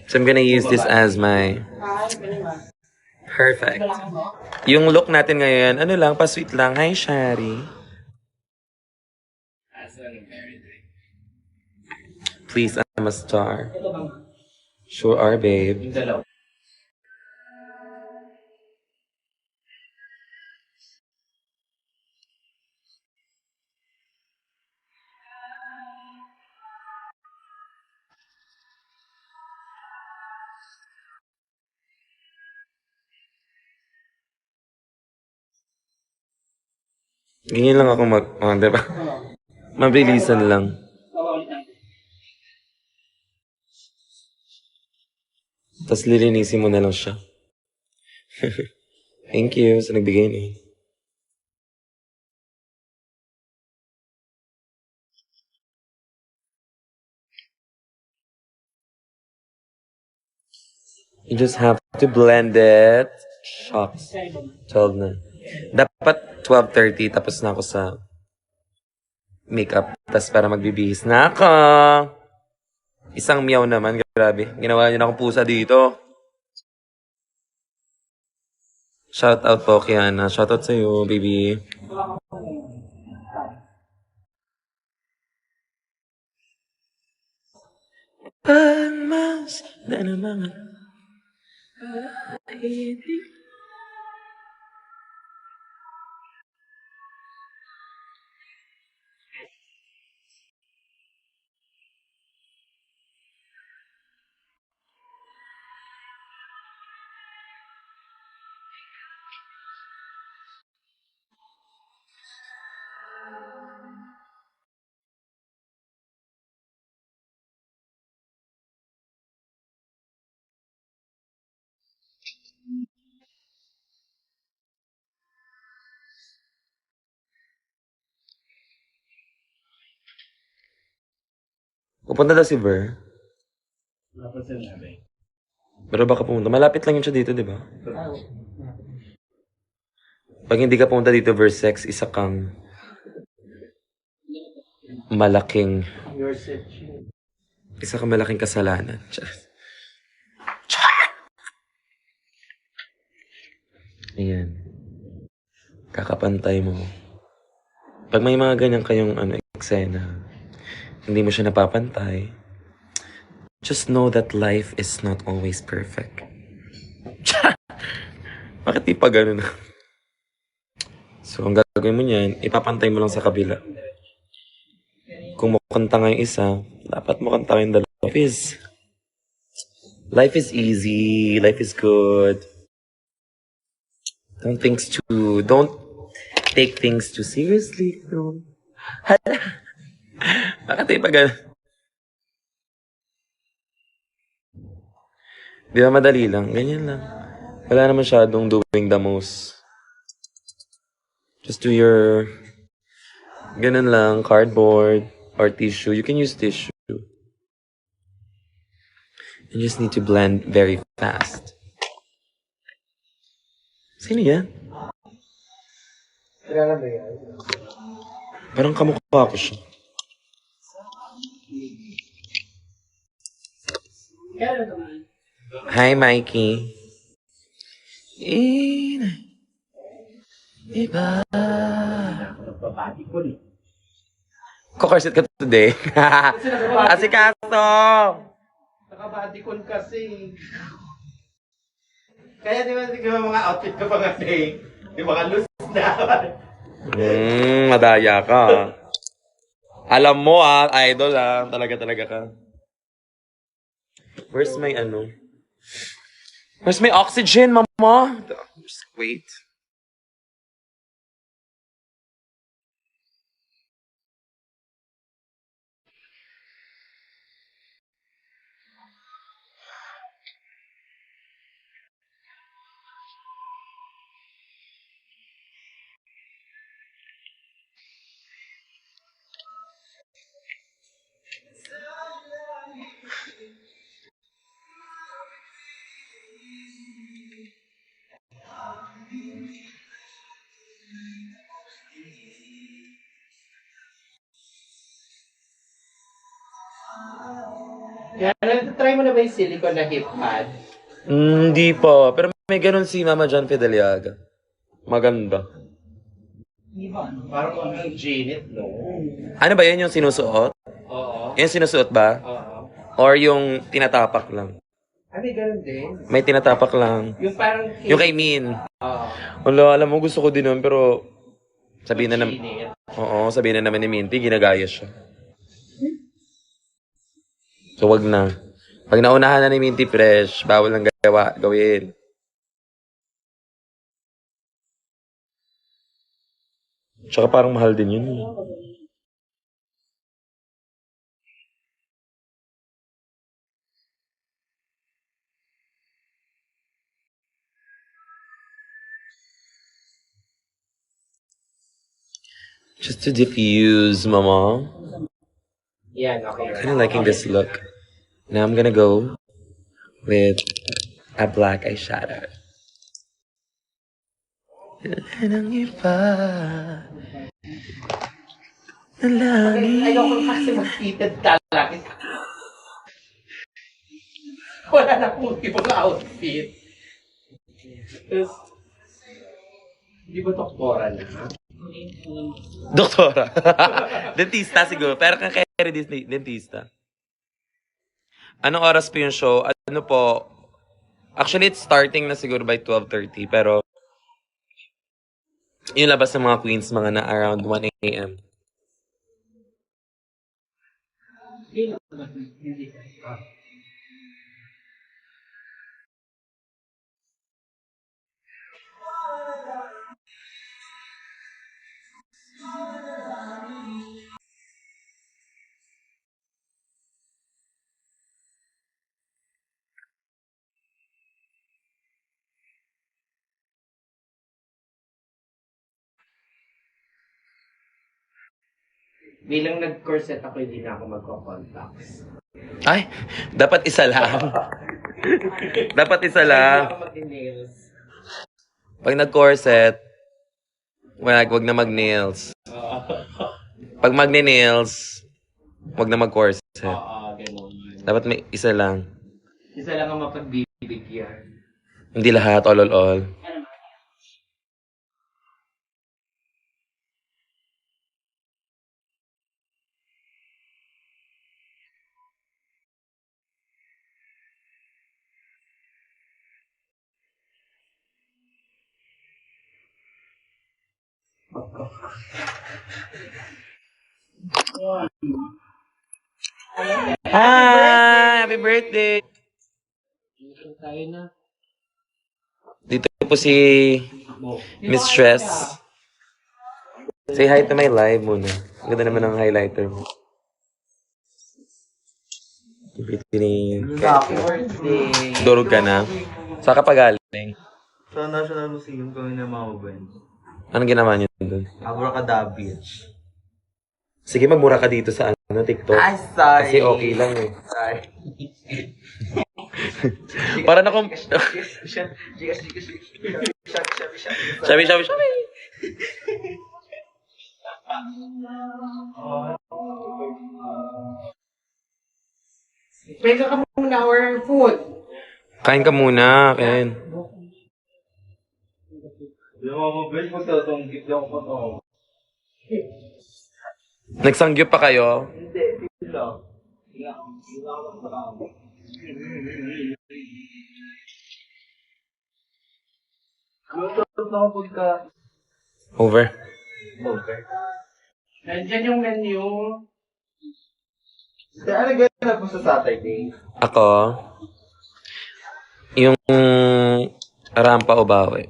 So I'm gonna use this as my... Perfect. Yung look natin ngayon, ano lang, pa-sweet lang. Hi, Shari. Please, I'm a star. Sure are, babe. Ganyan lang ako diba? Mabilisan lang. Tapos lilinisin mo na lang siya. Thank you sa nagbigay niyo. You just have to blend it. Shucks. 12 na. Dapat 12:30 tapos na ako sa makeup. Tapos para magbibihis na ako. Isang meow naman. Grabe. Ginawa niyo na akong pusa dito. Shout out po, Kiana. Shout out sa'yo, baby. Palmas na naman. Pupunta daw si Ver. Pero baka pumunta. Malapit lang yun siya dito, di ba? Pag hindi ka pumunta dito, Versex, isa kang malaking... Isa kang malaking kasalanan. Ayan. Kakapantay mo. Pag may mga ganyan kayong eksena, hindi mo siya napapantay, just know that life is not always perfect. Bakit di pa ganun? So, ang gagawin mo niyan, ipapantay mo lang sa kabila. Kung mukhang tanga yung isa, dapat mukhang tanga yung dalawa. Life is easy. Life is good. Don't take things too seriously. No. Bakit di pa ganun? Di ba madali lang? Ganyan lang. Wala na masyadong doing the most. Just do your... Ganun lang, cardboard or tissue. You can use tissue. You just need to blend very fast. Sino yan? Kilala ba yan? Parang kamukha ko siya. Hi, Mikey. Iba. Kukursit ka today. Asikaso! Nakabadikon kasi. Kaya di ba mga outfit ko pa nga day? Di ba nga loose na? Madaya ka. Alam mo idol talaga ka. Where's my Where's my oxygen, mama? Just wait. Kaya try mo na ba yung silicone na hip pad? Hindi pa. Pero may ganun si Mama John Fideliaga. Maganda. Parang ano yung Janet, no? Ano ba yan yung sinusuot? Oo. Yung sinusuot ba? Oo. Or yung tinatapak lang? Ano ganun din? May tinatapak lang. Yung parang... Yung kay Min. Oo. Wala, alam mo, gusto ko din nun, pero sabihin na naman, Janet. oo, sabihin na naman ni Minty, ginagaya siya. So, wag na. Pag naunahan na ni Minty Fresh, bawal nang gawin. Tsaka parang mahal din yun. Just to diffuse, mama. Yan, okay. Kind of liking this look. Now I'm gonna go with a black eyeshadow. Ng iba na langit. Ayoko kasi mag-fitted talaga. Wala na pong ibang outfit. Tapos, di ba doktora na? Doktora. Dentista siguro. Pero kang kaya Disney, dentista. Anong oras po yung show? Ano po? Actually, it's starting na siguro by 12:30. Pero, yung labas ng mga queens, mga na around 1 a.m. Bilang nag-corset ako, hindi na ako magko-contacts. Ay, dapat isa lang. Dapat isa lang. Ako mag-nails. Pag nag-corset, wag na mag-nails. Pag magne-nails, wag na mag-corset. Ganun. Dapat may isa lang. Isa lang ang mapagbibigyan. Hindi lahat, all. Hi! Happy birthday! Dito po si Miss Stress. Say hi to my live muna. Ang ganda naman ng highlighter mo. Happy birthday! Durog ka na. Saan ka pa galing? Sa National Museum kami na mamaban. Anong ginawa niyo doon? Abracadabra. Sige, magmura ka dito sa TikTok. Ay, sorry. Kasi okay lang eh. Sorry. Para na kung... Shabi. Pwede ka muna our food. Kain ka muna, Ken. Nagsangyup pa kayo? Over. Nandiyan yung menu. Kaya ano ganap mo sa Saturday? Ako, yung rampa o bawi.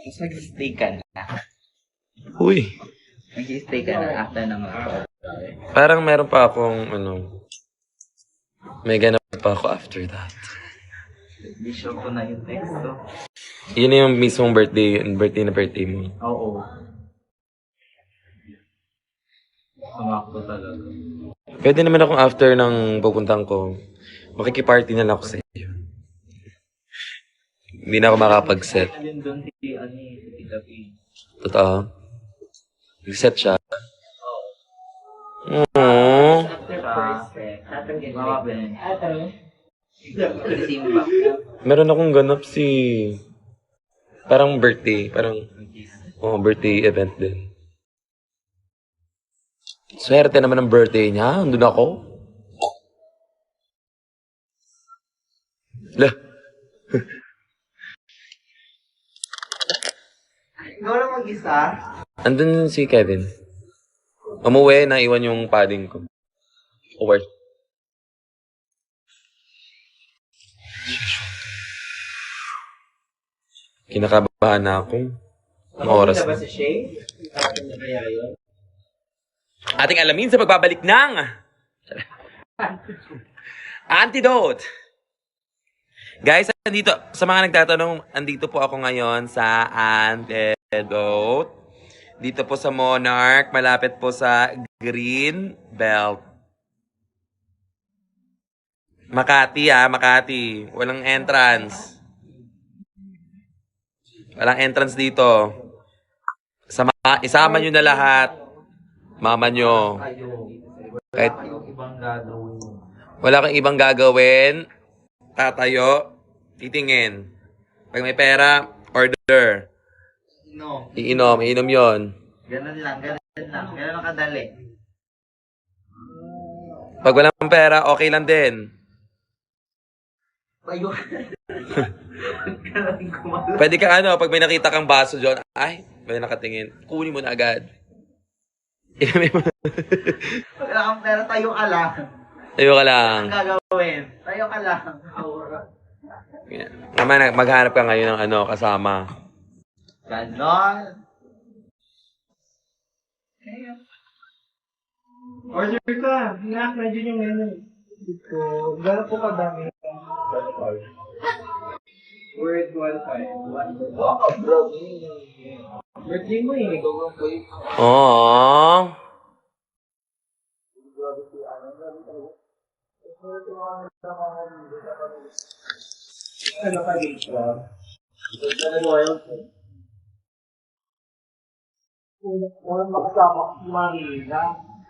Mas mag-stay ka na. Uy, Mag-stay ka na after ng parang meron pa akong, may ganap pa ako after that. Hindi sure ko na yung text ko. Yun na yung mismong birthday mo. Oo. Sumakto talaga. Pwede naman akong after ng pupuntang ko, makikiparty na lang ako sa iyo. Hindi na ako makapag-set. Yun doon si Tita P. Totoo. Nag-set siya. Aww. After first set, tatanggalin mo din. Simba. Meron akong ganap parang birthday. Birthday event din. Swerte naman ang birthday niya. Andun ako. Lah. Ikaw lang mag-isa? Andun si Kevin. Umuwi, naiwan yung padding ko. Over. Kinakabahan na ako. Ang oras na. Si Shay? Akin na kaya yun? Ating alamin sa pagbabalik ng Antidote. Guys, andito, sa mga nagtatanong, andito po ako ngayon sa Antidote. Dito po sa Monarch, malapit po sa Green Belt. Makati Makati. Walang entrance. Walang entrance dito. Isama nyo na lahat. Mama nyo. Kahit Ibang gagawin. wala kang ibang gagawin, tatayo, titingin. Pag may pera, order. No. Iinom yon. Ganun lang. Ganun lang kadali. Pag walang pera, okay lang din. Tayo. Pwede ka pag may nakita kang baso dyan, ay, may nakatingin, kunin mo na agad. Inumin mo na. Wala kang pera, tayo ka lang. Tayo ka lang. Ang gagawin. Tayo ka lang. Naman, maghanap ka ngayon ng kasama. Ganon. Order ka. Hinak, nandiyan yung menu. Dito. Gano'n po kadami. Word 1.5. Wow, bro. Birthday mo eh. Aww. Ano ka dito? Ano Walang makasama ko si Marina.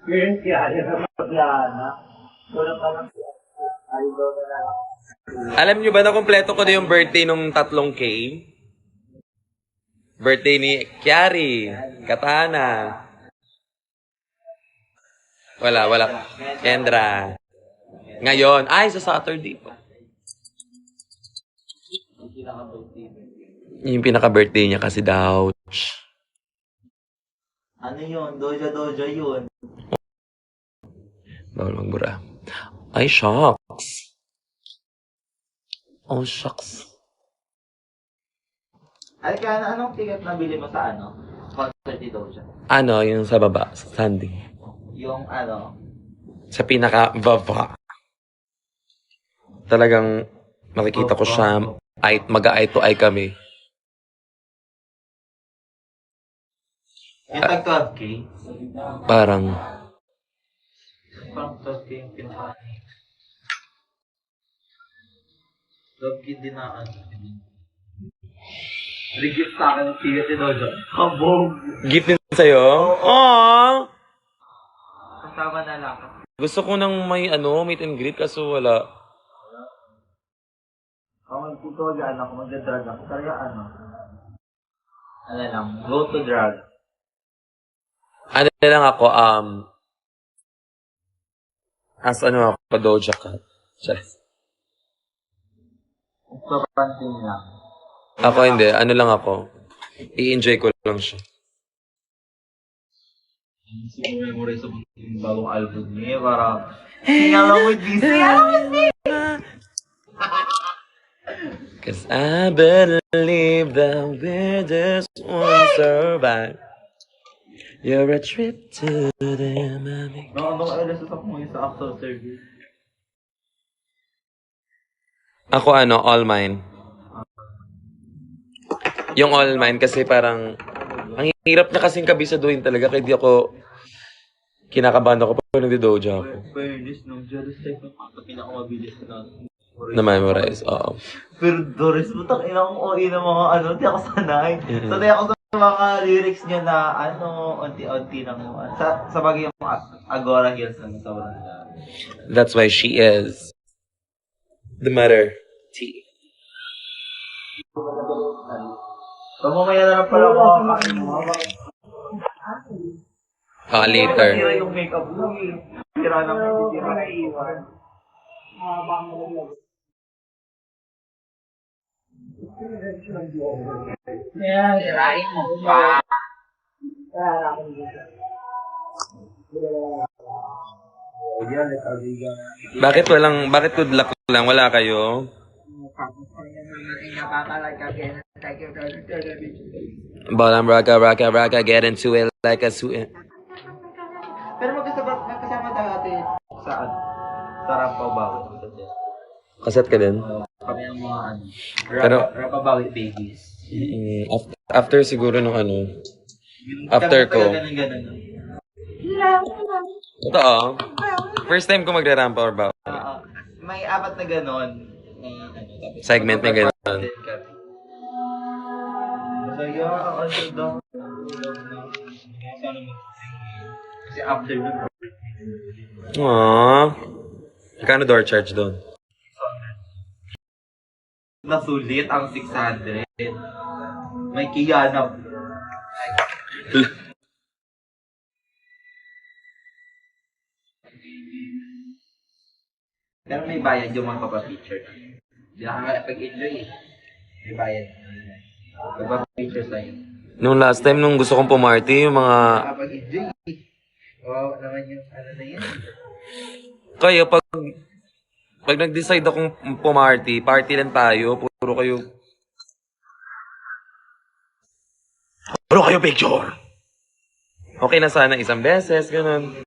Yun kaya na Mariana. Walang parang ayaw daw na lang. Alam nyo ba na kumpleto ko na yung birthday nung 3K? Birthday ni Kiari, Katana. Wala. Kendra. Ngayon, sa Saturday pa. Yung pinaka-birthday niya kasi daw. Ano yun? Doja yun. Bawal magbura. Ay, shucks. Oh, shucks. Ay, kaya anong ticket na bili mo sa concert ni Doja? Ano, yung sa baba, sa standing. Yung Sa pinaka-baba. Talagang makikita ko siya. Mag-eye to eye kami. yung tag 12K? Parang, Parang 12K yung pinaka. 12K din na Regift sa akin ng ticket ni Doja. Kabog! gift din sa'yo? Aww! Kasama na lang. Gusto ko nang may meet and greet kaso wala. Ako magtutuloy ako, magdadrag ako. Kaya ano lang, go to drag. Ano lang ako, as ako, Doja Cat. Just. Papansin lang. Ako hindi, lang ako. I-enjoy ko lang siya. Siguro memorize sa bagong album niya para sing along with this. Cause I believe the weirdest won't survive. You're a trip to the mamic. Nung LSS ako ngayon sa actual service. Ako all mine. Yung all mine kasi parang ang hirap na kasing kabisaduhin talaga kaya di ako kinakabahan ako pag nagdi-doja ako. Fairness, no? Jealous type ng pinakamabilis na Na-memorize, oo. Pero Doris, butang ilang OA ng mga di ako sanay. Sanay ako sa mga lyrics niya na unti-unti lang. Sa bagay yung Agora Hills na sobrang That's why she is the mother. T. Mamamaya na lang pala ako Later. Tira yung makeup mo. Tira ng tira. Kaya, irain mo ba? Bakit good luck lang? Wala kayo? Bottom rocka, get into it like a suit. Pero magkasama tayo ate sa Rampabawi. Kaset ka din? Kami ang mga Pero- Rampabawi babies. After siguro nung after ko. Ganun. Totoo. First time ko magre-rampa or ba? May apat na ganon. Segment na ganon. Masaya ako daw. Kasi after nun, Aww. Kano door charge doon? nasulit ang 600. May kiyanap. Pero may bayad yung magpapapicture. Hindi na kami pag-enjoy eh. May bayad. Magpapapicture sa'yo. Nung last time, nung gusto kong pumarty, yung mga... Nakapag-enjoy eh. Wow, naman yung na yan. Kayo, pag nag-decide akong pumarty, party lang tayo, puro kayo picture! Okay na sana isang beses, ganun.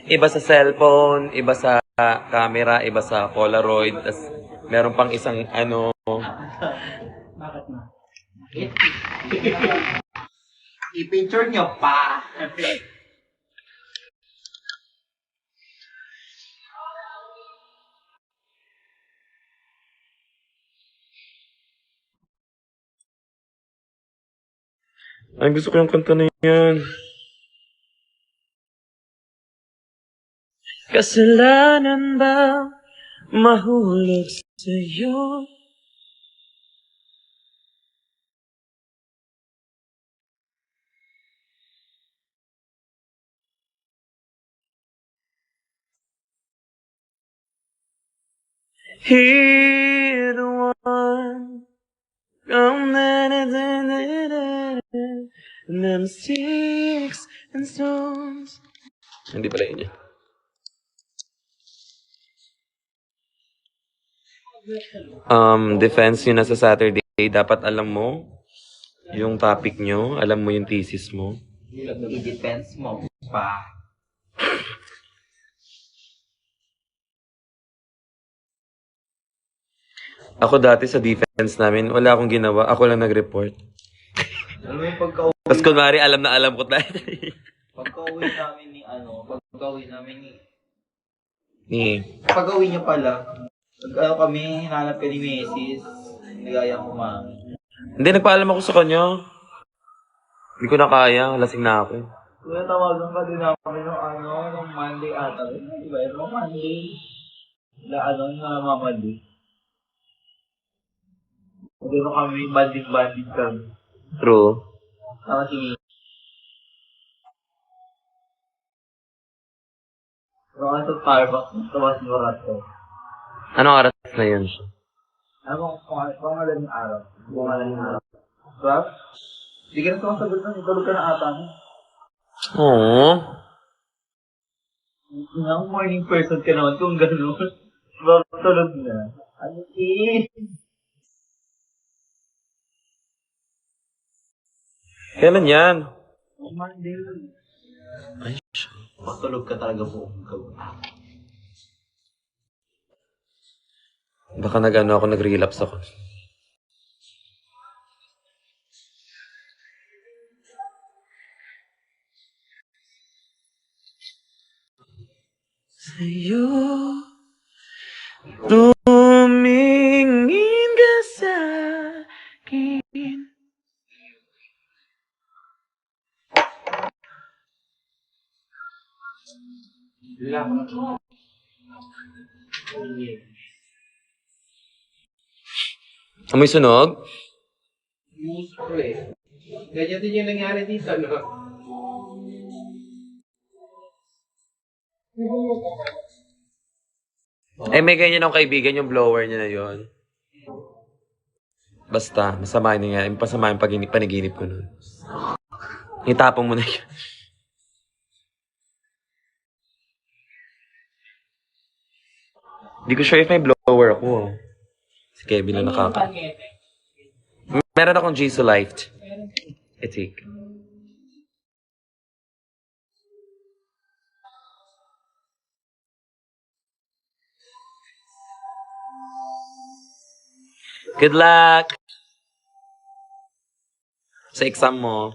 Iba sa cellphone, iba sa camera, iba sa Polaroid, tas meron pang isang Bakit na? I-picture nyo pa! Ay, gusto ko yung kanta na yan. Kasalanan ba mahulog sa'yo? Hear the one from and them sticks and stones. Hindi pala yun yun. Defense yun na sa Saturday. Dapat alam mo yung topic nyo. Alam mo yung thesis mo. I-defense mo pa. Ako dati sa defense namin, wala akong ginawa. Ako lang nag-report. Alam mo yung pagka-uwi, Tapos kunwari, alam na alam ko tayo. pagka-uwi namin ni pagka-uwi namin Ni. pag-uwi niya pala, kami, hinanap ka ni Macy's, nagaya ko mami. Hindi, nagpaalam ako sa kanya. Hindi ko na kaya. Lasing na ako. Kaya tawagan ka din namin nung Monday ata. Diba yun? Nung Monday. Na mamali. Doon kami, banding kami. True. Tama si Rokan sa Starbucks, tawas mo rato. Anong oras na yun? Ano kung malaking araw? Kung malaking araw. Rob? Hindi ka na sumasagot na, itulog ka na ata. Oo. Ang morning person ka naman kung gano'n. Rob, tulog na. Ano eh? Kailan yan? Monday. Ay, Matulog ka talaga po. baka nag-relapse ako. Sa'yo, tumingin ka sa akin. Amoy sunog? Gusto ko eh. Ganyan din yung nangyari dito, no? Eh, may ganyan akong kaibigan, yung blower niya na yon. Basta, masama yun nga. Pasama yung panaginip ko nun. Itapong mo na yun. Hindi ko sure if may blower ako. Si Kevin na nakaka. Meron akong Jisoo Life. Etik. Good luck! Sa exam mo.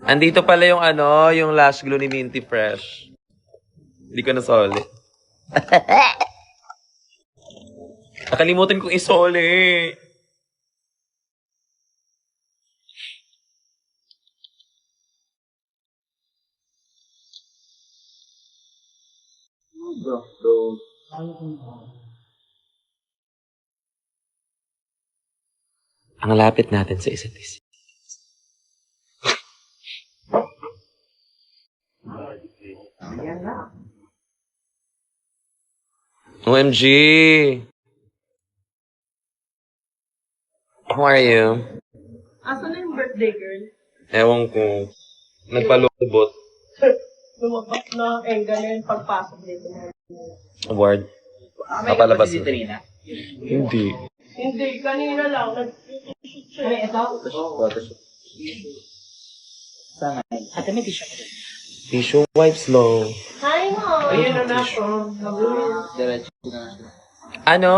Andito pala yung yung lash glue ni Minty Fresh. Hindi ko nasoli. Nakalimutan kong isoli. Ang lapit natin sa isa't isa. OMG! How are you? Asan na yung birthday girl? Ewan ko. Nagpalubot. Lumabas na ang engga na yung pagpasok dito. Award. May Papalabas kapatid si na. Trina. Hindi. Hindi, kanina lang. Sana. Ate, may tissue ko. Tissue wipes low. Hi, Mom! Ayun na ako. Diretso na siya. Ano?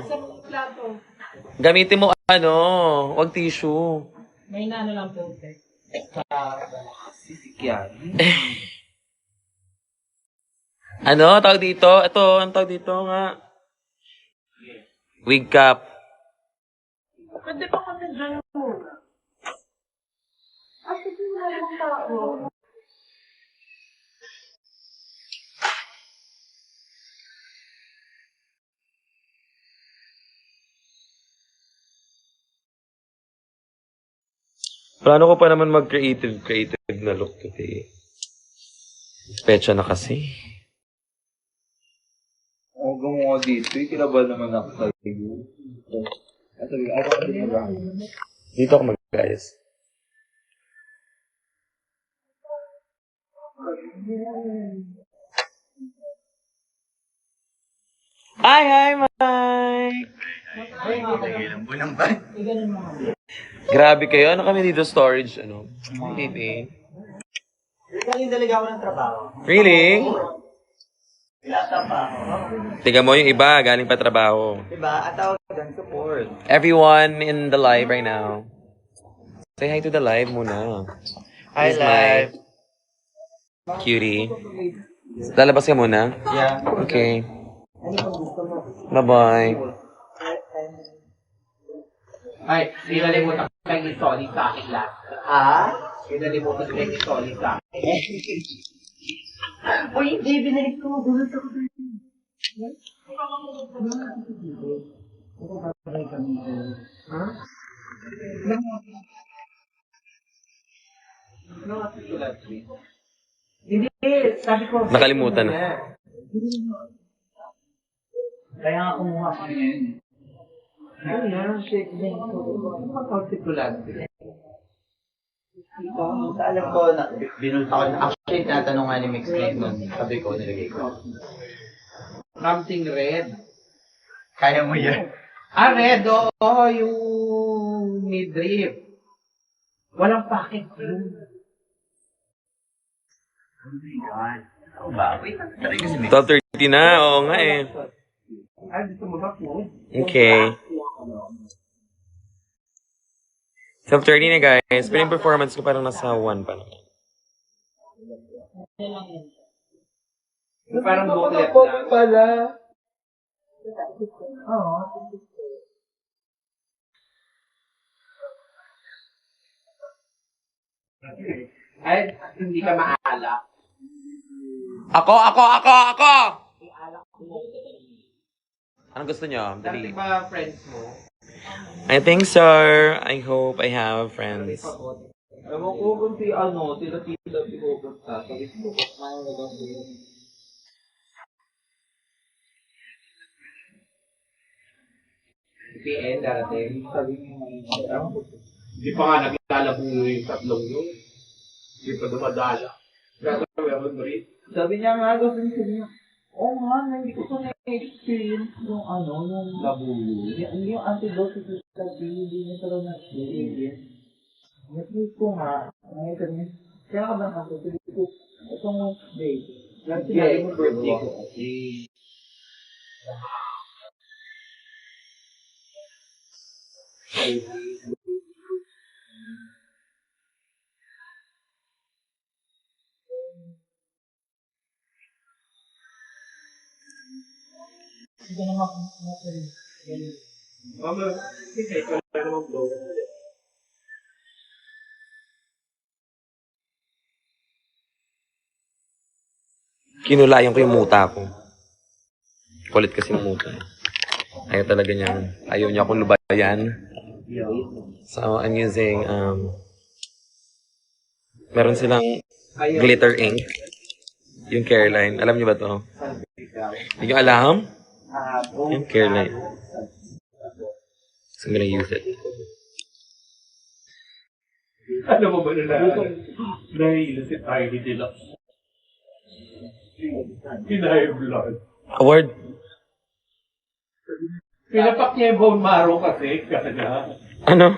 Sa plato. Gamitin mo wag tissue. May naano lang po. Sisikyan. Tawag dito? Ito, ang tawag dito nga. Wig cap. Pwede pa kami dyan Plano ko pa naman mag-creative na look today. Pecha na kasi. Ang gumawa dito, kinabahan naman ako sa iyo. Dito ako mag-guys. Hi, Mike! Grabe kayo. Ano kami dito? Storage, ano? Baby. Galing talaga ako ng trabaho. Really? Lasa pa ako. Tiga mo yung iba, galing pa trabaho. Diba? At tawag doon, support. Everyone in the live right now. Say hi to the live muna. Hi, This is my live. cutie. Lalabas ka muna? Yeah. Okay. Bye-bye. Ay, sinalimutan ko yung solid sa akin lahat. Ah? Sinalimutan ko yung solid sa akin. Uy, hindi, binalik ko. Gulat ako. Hindi, sabi ko. Nakalimutan na. Kaya nga kumuha ka ngayon. Ayun na, shake din ko. Ano ba particular? Alam ko na, binulta ko na. Actually, tinatanong nga ni Mix Lane nun. Sabi ko, nilagay ko. Something red. Kaya mo yan. Ah, red, oo, yung midriff. Walang packet yun. Oh my God. Ako ba? Wait, talaga si Mix. 12:30 na. Oo nga eh. Ay, gusto mo ba po? Okay. 12:30 na guys. Pero yung performance ko parang nasa 1 pa naman. Parang booklet Pop lang. pala. Oo. Ay, hindi ka maala. Ako! Anong gusto nyo? Dati Dali. ba friends mo? I think so. I hope I have friends. Ewan ko kung si ano, sila si pupunta. Sabi ko, mayroon na daw siya. Si PN darating. Sabi niya, Hindi pa nga naglalabo yung tatlong yun. Hindi pa dumadala. Gagawin mo rin. sabi niya nga, gusto niya, oo nga, hindi ko pa na-experience yung ano, yung labuyo. Yung antidote sa hindi niya talaga na-experience. Nag-use ko nga, ngayon sabi niya, kaya ka ba ako, sabi ko, itong day, lang sinabi mo birthday ko. Mama, sige, ikaw na naman blow. Kinulayan ko yung muta ko. Kulit kasi yung muta. Ayaw talaga niya. Ayaw niya akong lubayan. So, I'm using, meron silang glitter ink. Yung Careline. Alam niyo ba to? Hindi nyo alam? Yung Careline. So, I'm gonna use it. Alam mo ba nila? Nahihila si Tiny Deluxe. Hinay blood. Award. Pinapak niya yung bone marrow kasi, kaya Ano?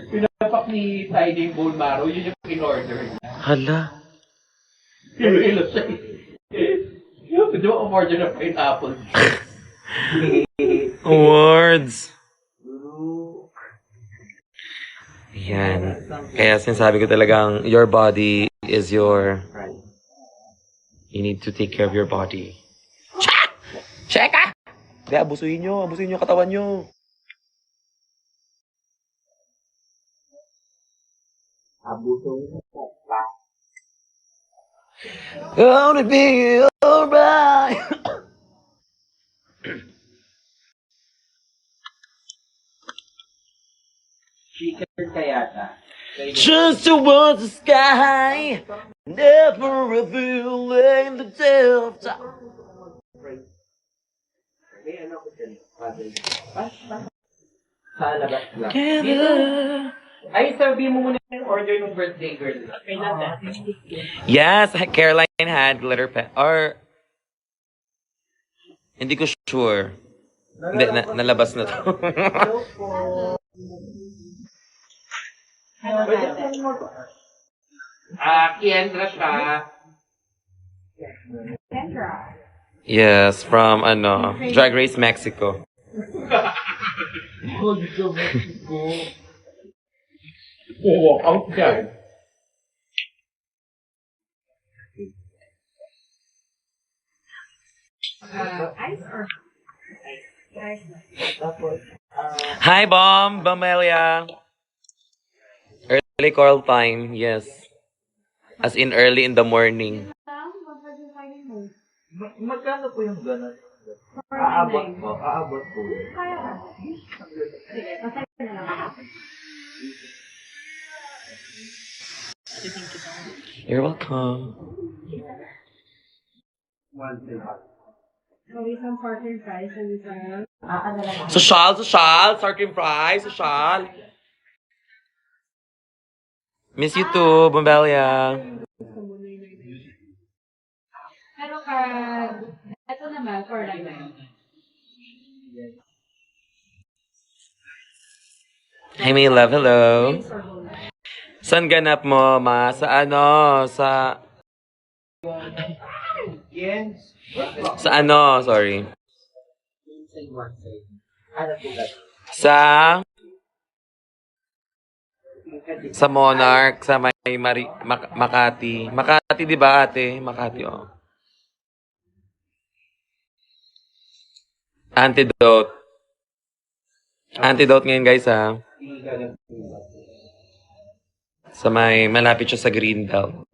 pinapak ni Tiny yung bone marrow, yun yung in-order niya. Hala. Hilo siya. Di ba umorder ng pineapple? Awards. Yan. Kaya sinasabi ko talagang your body is your... You need to take care of your body. Check! Check ah! Hindi, abusuhin nyo. Abusuhin nyo katawan nyo. Abuso mo pa. Gonna be alright. Chicken ka yata. Just towards the sky, never a feeling the depth. May ano ko dyan. Sa labas lang. Ay, sabi mo muna yung order ng birthday girl. Yes, Caroline had glitter pen. Or, hindi ko sure. Hindi, nalabas na to. Kiendra siya. Yes, from Drag Race Mexico. Walk out dyan. Hi, Bamelia. Early call time, yes. As in early in the morning. Magkano po yung gano'n? Aabot po. Aabot po. You're welcome. Social, sarkin fries, social. Miss you too, Bombelia. Pero ito naman, for like Hi, my love, hello. Saan ganap mo, ma? Sa Sa... Sa sorry. Sa... Sa Monarch, sa may Makati. Makati, di ba, ate? Makati, oh. Antidote. Antidote ngayon, guys, ha? Sa may malapit siya sa Greenbelt.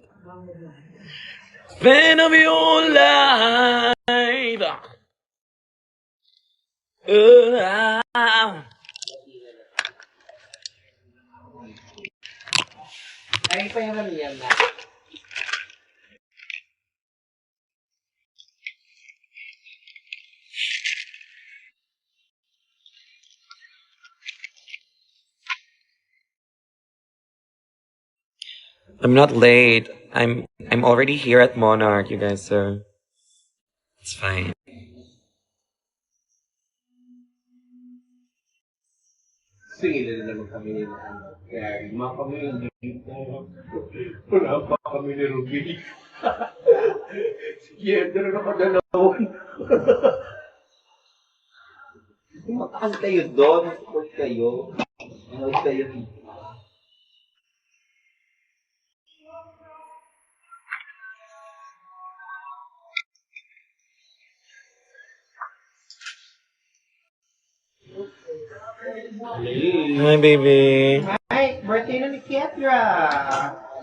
Fan of your life. Ay, pa yung yan na. I'm not late. I'm already here at Monarch, you guys, so it's fine. Sige na naman kami nila. Kaya mga kami yung dito. Wala pa kami ni Ruby. Si Kiendra nakadalawan. Makaan kayo doon. Support kayo. Manood kayo dito. Hi, baby. Ay, birthday na ni Kiendra.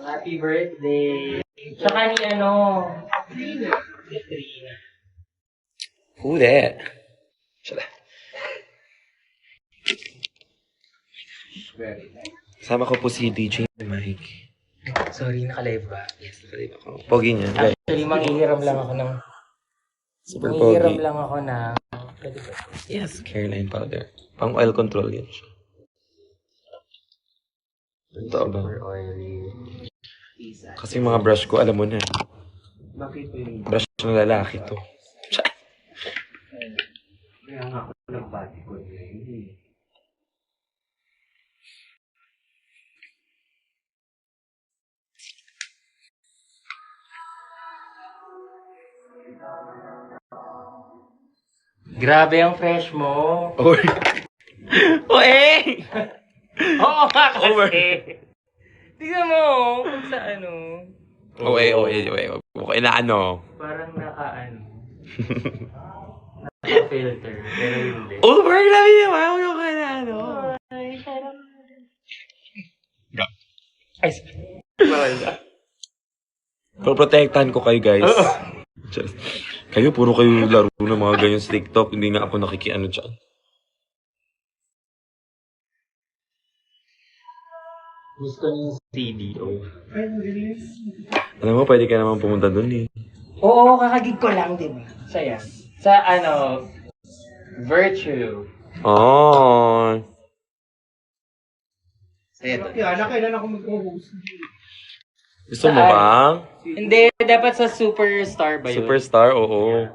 Happy birthday. Tsaka ni Who that? Shut up. Kasama ko po si DJ Mike. Sorry, naka-live ba? Yes, nakalive ako. Pogi niya. Actually, manghihiram lang ako ng... Super Manghihiram pogi. lang ako ng... Yes, Caroline powder. Pang oil control yan siya. Totoo ba? Oily. Kasi yung mga brush ko, alam mo na. Bakit po yung... Brush ng lalaki to. Kaya nga ako nagbati ko yun. Grabe ang fresh mo. Oy! Oy! Oo nga Over. kasi. Tingnan mo, kung sa ano. Oy. Okay na ano. Parang naka-filter. Pero hindi. Over na naman. Okay na ano. Ay, Wala. Proprotektahan ko kayo, guys. Just, kayo, puro kayo laro ng mga ganyan sa TikTok. Hindi nga ako nakikiano dyan. Gusto niyo CDO. Alam mo, pwede ka naman pumunta dun eh. Oo, kakagig ko lang, di ba? Saya. Sa ano, Virtue. Oh. Kaya kailan ako mag-host? Gusto mo ba? Hindi, dapat sa Superstar ba yun? Superstar, oo.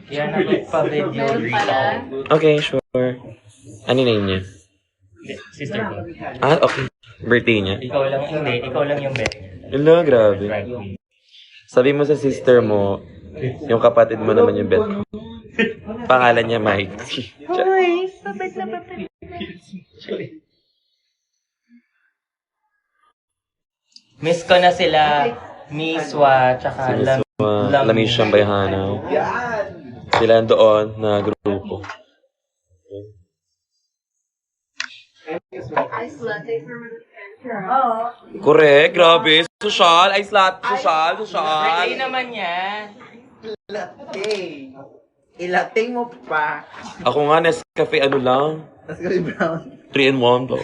Yan ang magpa-video Meron pala. Okay, sure. Ano name niya? Sister ko. Ah, okay. Birthday niya. Ikaw lang, hindi. Ikaw lang yung bet. Hello, grabe. Sabi mo sa sister mo, yung kapatid mo naman yung bet. Pangalan niya Mike. Hoy, babait na babait. Miss ko na sila, Miswa, tsaka Lamisyang Bayhana. Sila doon na grupo. Ice latte for Correct, grabe. Social, ice latte, social. Birthday naman niya. Latte. Ilatte mo pa. Ako nga, Nescafe, ano lang. Tapos kasi brown. 3-in-1 to.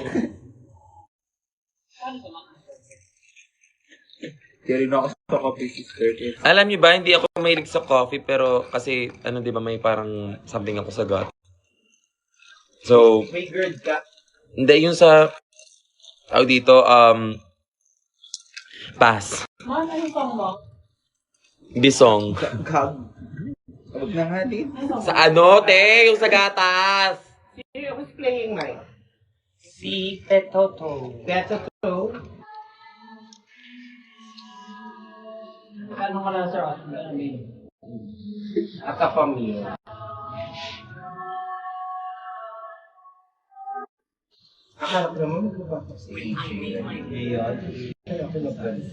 Kaya rin ako sa coffee sister. Alam niyo ba, hindi ako mahilig sa coffee, pero kasi, ano, di ba, may parang something ako sa gut. So, May girl ka. hindi, yung sa, dito, pass. Bisong. Gag. Huwag na nga din. Sa ano, te? Yung sa gatas. Who's playing night? Si Petoto. That's a toe. Ano ka lang, sir? At a pamilya. Akala ko naman magbabato sa AJ. Ngayon, kaya ako nagbalis.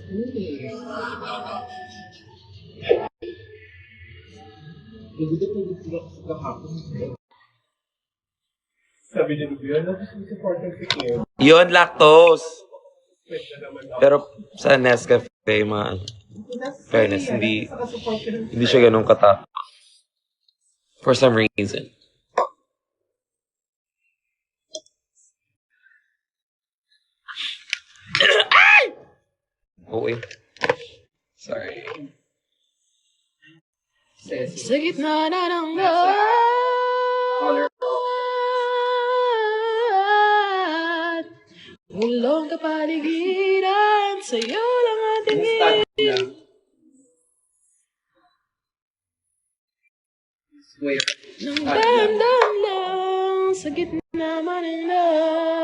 Pagod sila kasi kahapon. Sabi niya nito yun, support ng si Yun, lactose. Pero sa Nescafe, mga, fairness, hindi siya ganun katapos. For some reason. Oo eh. Sorry. Sa gitna na ng lahat, ulong kapaligiran, sa'yo lang ating ng damdam lang, sa gitna man ng lahat.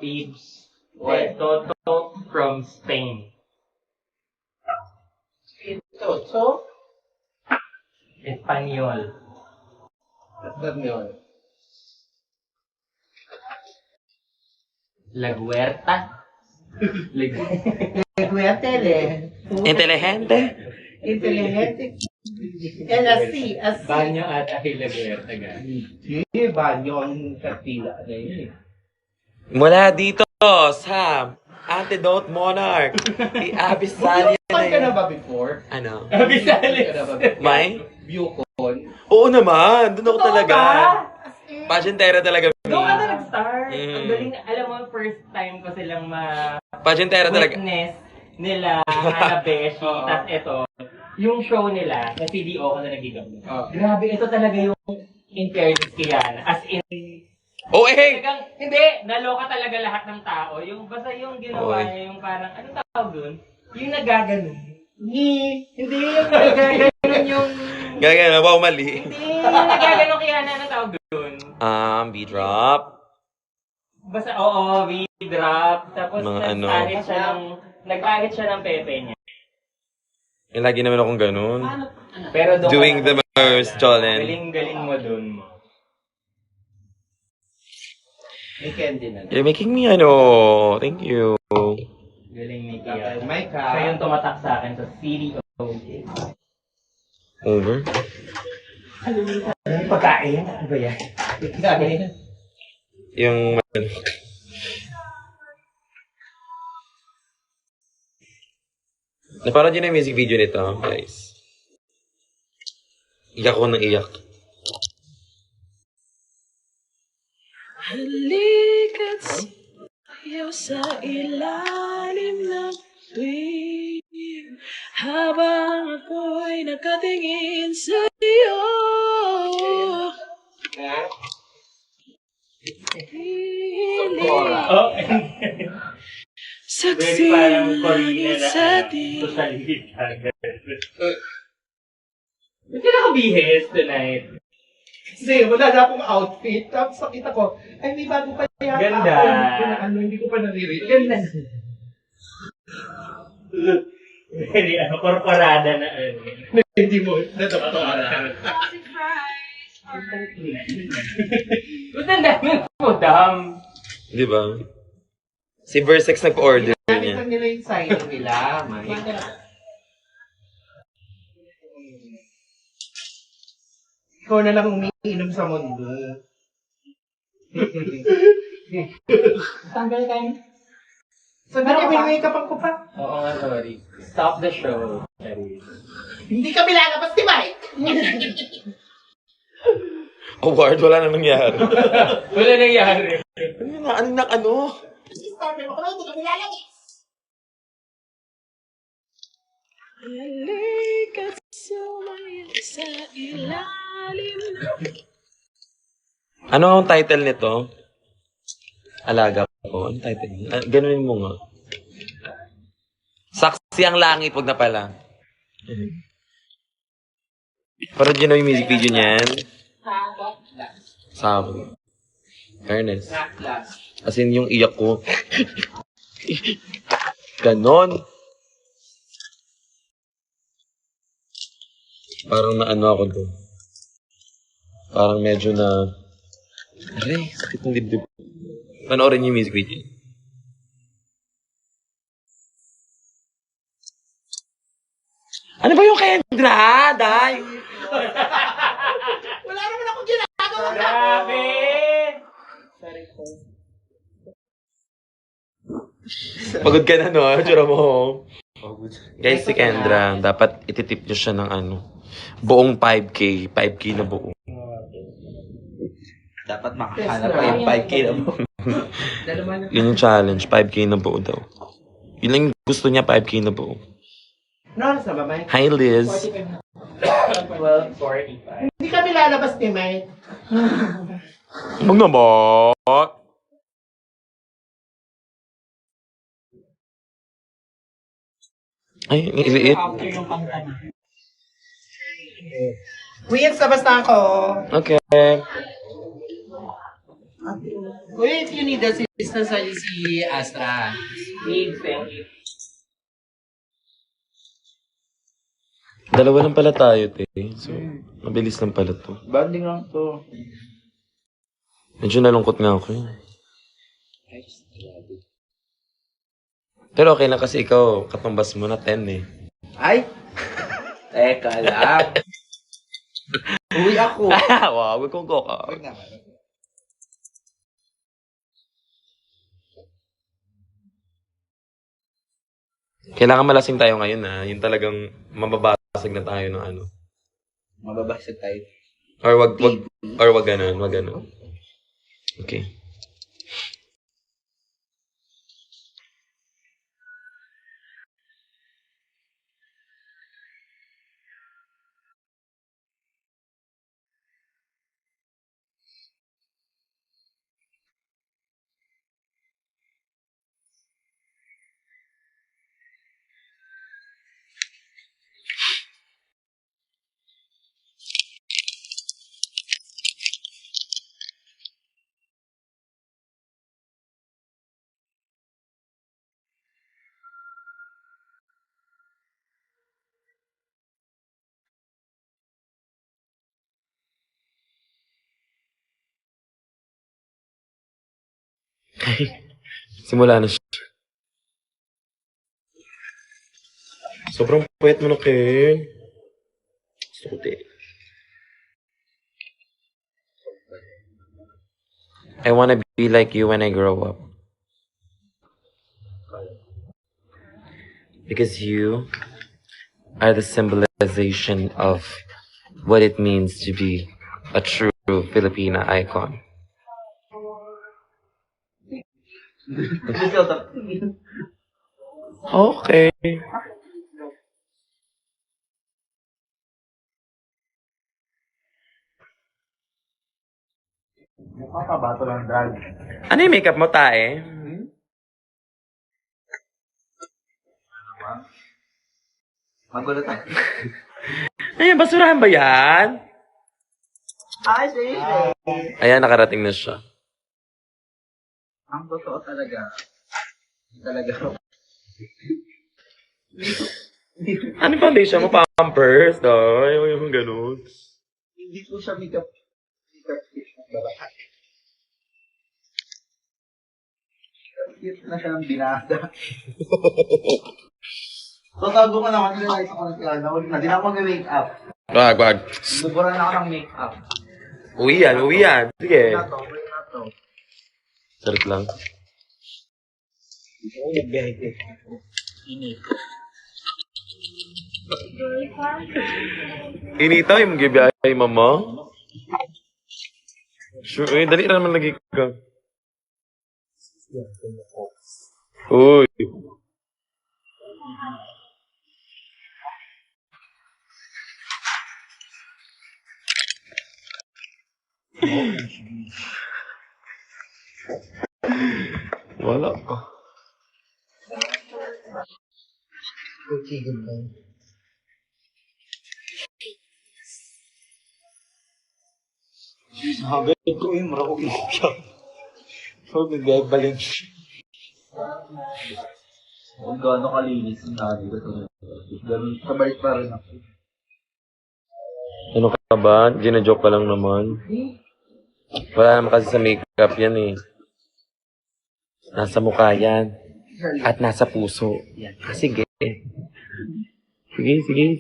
Pibs. Petoto from Spain. So, Espanyol. that yun. La Huerta. Nagwetele. Inteligente. Inteligente. And a C. Banyo at La Huerta, guys. Sige, banyo ang Kastila. Ano yun eh. Mula dito sa Antidote Monarch. I-Abyssalian Bucon na ka na yun. ba before? Ano? Abisalis. Bucon ka na ba before? May? Bucon. Oo naman. Doon ako talaga. Pageantera talaga. Doon ka na nag-start. Mm. Ang galing, alam mo, first time ko silang Pageantera talaga. witness nila, Hanabeshi, tas ito, yung show nila, sa CDO ko na nagiging. Oh. Grabe, ito talaga yung in fairness kaya. As in, Oh, eh! talagang, hindi, naloka talaga lahat ng tao. Yung, basta yung ginawa Oy. niya, yung parang, anong tawag dun? Yung nagaganon. Hindi yung nagaganon yung, Gagana, wow, mali. hindi yung nagaganon kaya na, anong tawag dun? B-drop. Basta, oo, V-drop. Tapos, Mga ano. nag-ahit siya ng pepe niya. Eh, lagi naman akong ganun. Pero doon Doing the most, Jolene. Galing mo dun. May candy na. You're making me, thank you. Galing ni Kia. May Siya yung tumatak sa akin sa CDO. Over? Ano yung pagkain? Ano ba yan? Yung, napanood yun yung music video nito, guys. Iyak ko ng iyak. Halika't sayaw sa ilalim ng tuwing habang ako'y nakatingin sa iyo. Oh, Saksi parang ng Korean langit na sa atin. salita. Ba't ka nakabihis tonight? Kasi wala na akong outfit. Tapos nakita ko, ay may bago pa yata Ganda. ako. Hindi ko pa naririnig. Ganda. Very korporada na Hindi mo natapatawaran. Ba't ang dami mo, Dam? Di ba? Si Versex nag-order Gamit niya. lang nila yung signing nila, Mike. Ikaw na lang umiinom sa mundo. Tanggal tayo. Sandali, may makeup ako pa. Oo nga, sorry. Stop the show. Sorry. Hindi kami lalabas ni Mike. Award, wala na nangyari. Wala nangyari. Ano? Sabi mo kami, hindi kami lalabas. Halika't sumayaw sa ilalim ng Ano ang title nito? Alaga ko. Ano title? Ganunin mo nga. Saksi ang langit, wag na pala. Parang yun yung music video niyan. Sabog. Fairness. As in, yung iyak ko. Ganon. Parang naano ako doon. Parang medyo na... Aray, sakit ng dibdib. Panoorin yung music video. Ano ba yung Kendra? Day? Wala naman ako ginagawa. Grabe! Pagod ka na, no? Tsura mo. Guys, si Kendra, dapat ititip nyo siya ng buong 5K. 5K na buo. Dapat makahanap pa yung 5K na mo. Yun yung challenge. 5K na buo daw. Yun lang yung gusto niya, 5K na buo. No, oras na ba, Mike? Hi, Liz. 12:45. Hindi kami lalabas ni Mike. Huwag na ba? Ay, ang iliit. Kuya, sabas na ako. Okay. Kuya, if you need assistance, I si Astra. Needs, thank you. Dalawa lang pala tayo, te. So, mabilis lang pala to. Banding lang to. Medyo nalungkot nga ako. Pero okay lang kasi ikaw, katumbas mo na 10 eh. Ay! Teka lang. Uwi ako. Wow, wag kong go ka. Kailangan malasing tayo ngayon na yung talagang mababasag na tayo ng ano. Mababasag tayo. Or wag ganun, wag ganun. Okay. Simula na siya. Sobrang payat mo na, Ken. Gusto ko, te. I wanna be like you when I grow up. Because you are the symbolization of what it means to be a true Filipina icon. Okay. Makabato lang drag. Ano yung makeup mo, tae? Magulo tayo. Ayan, basurahan ba yan? Ay, sige. Ayan, nakarating na siya. Ang totoo talaga. Talaga. Ano yung foundation mo? Pampers? Ay, yung ganun. Hindi ko siya makeup kit ng babae. Kit na siya ng binada. So, tago ko naman, nilalight ako ng kaya, hindi na ako mag-makeup. Wag. Buburan ako ng makeup. Uwi yan. Sige. Uwi na to. Sarap lang. Inita yung gibiyahe, mama. Sure, dali na naman lagi ka. Uy. Wala pa. Hanggang ko yung mura ko siya. So, bigay-balik. Kung gaano kalinis yung nari ko. Ganun, kabalik pa rin ako. Ano ka ba? Gina-joke ka lang naman. Wala naman kasi sa makeup yan eh. Nasa mukha yan. At nasa puso. Sige. Sige.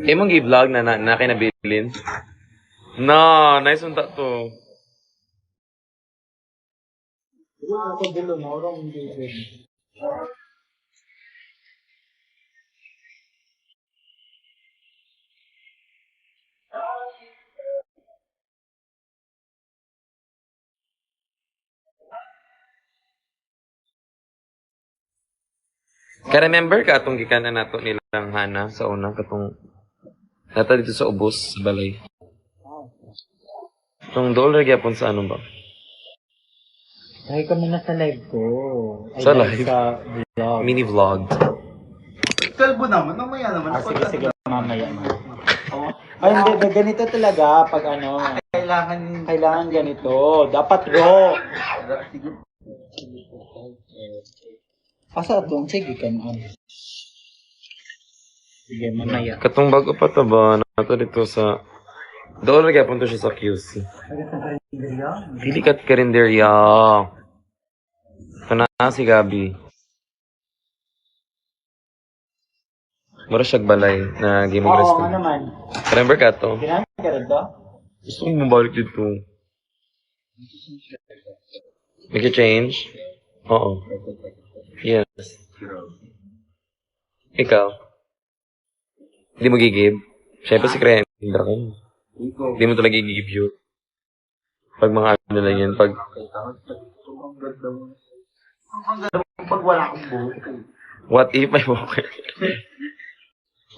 Eh, mong i-vlog na kinabilin? No, nice unta to. Ka-remember ka atong gikanan nato nilang Hana sa unang katong nata dito sa ubos sa balay. Itong dollar gyapon sa ano ba? Ay, kami na sa live ko. Ay, Sa live? Sa vlog. Mini vlog. Kalbo naman, mamaya naman. Sige, mamaya. Ay, hindi, ganito talaga pag ano. Kailangan ganito. Dapat raw. Sige. Asa doon? Sige, kanon. Sige, mamaya. Katong bago pa to ba nato dito sa dollar gyapon to siya sa QC. Dili kat karinderya. Ito na si Gabi. Mura siyag balay na Game of Oo, Restaurant. nga naman. Remember ka to? Ginamit ka rin to? Gusto mo bumalik dito. Nag-change? Oo. Yes. Ikaw? Hindi mo gigib? Siyempre si Krendra ka. Hindi mo talaga gigib yun. Pag mga ano lang yun, pag... Pag wala akong buhok. What if may walker?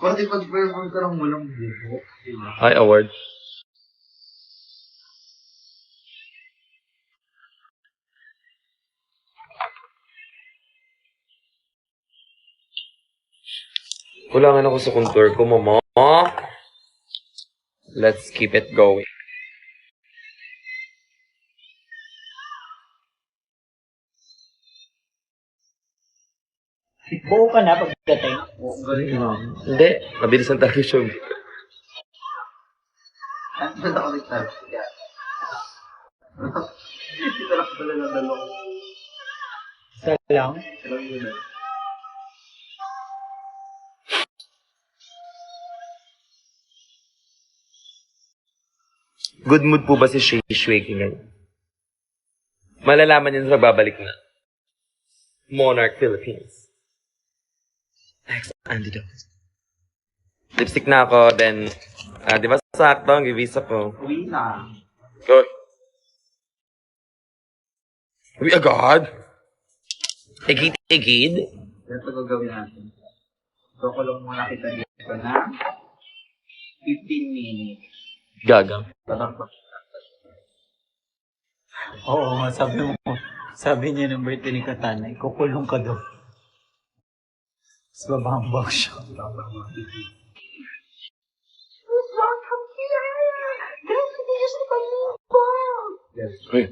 Pati pag-perform ka ng walang buhok. Hi, award. Kulangan ako sa contour ko, mama. Let's keep it going. Buo ka na pagdating. Hindi, mabilis ang talaga siya. Ang ganda ko nagtag. Kita lang pala ng dalawa. Isa lang. Alam mo na. Good mood po ba si Shay Shueki ngayon? Malalaman niya sa babalik na. Monarch Philippines. Next, antidote. Lipstick na ako, then, di ba sakto, ang visa ko. Uwi na. Go. Uy, agad? Igid? Ito gagawin natin. Kukulong muna kita dito na 15 minutes. Gaga. Oo, sabi niya ng birthday ni Katana, ikukulong ka daw. Tapos babambang siya. Uy.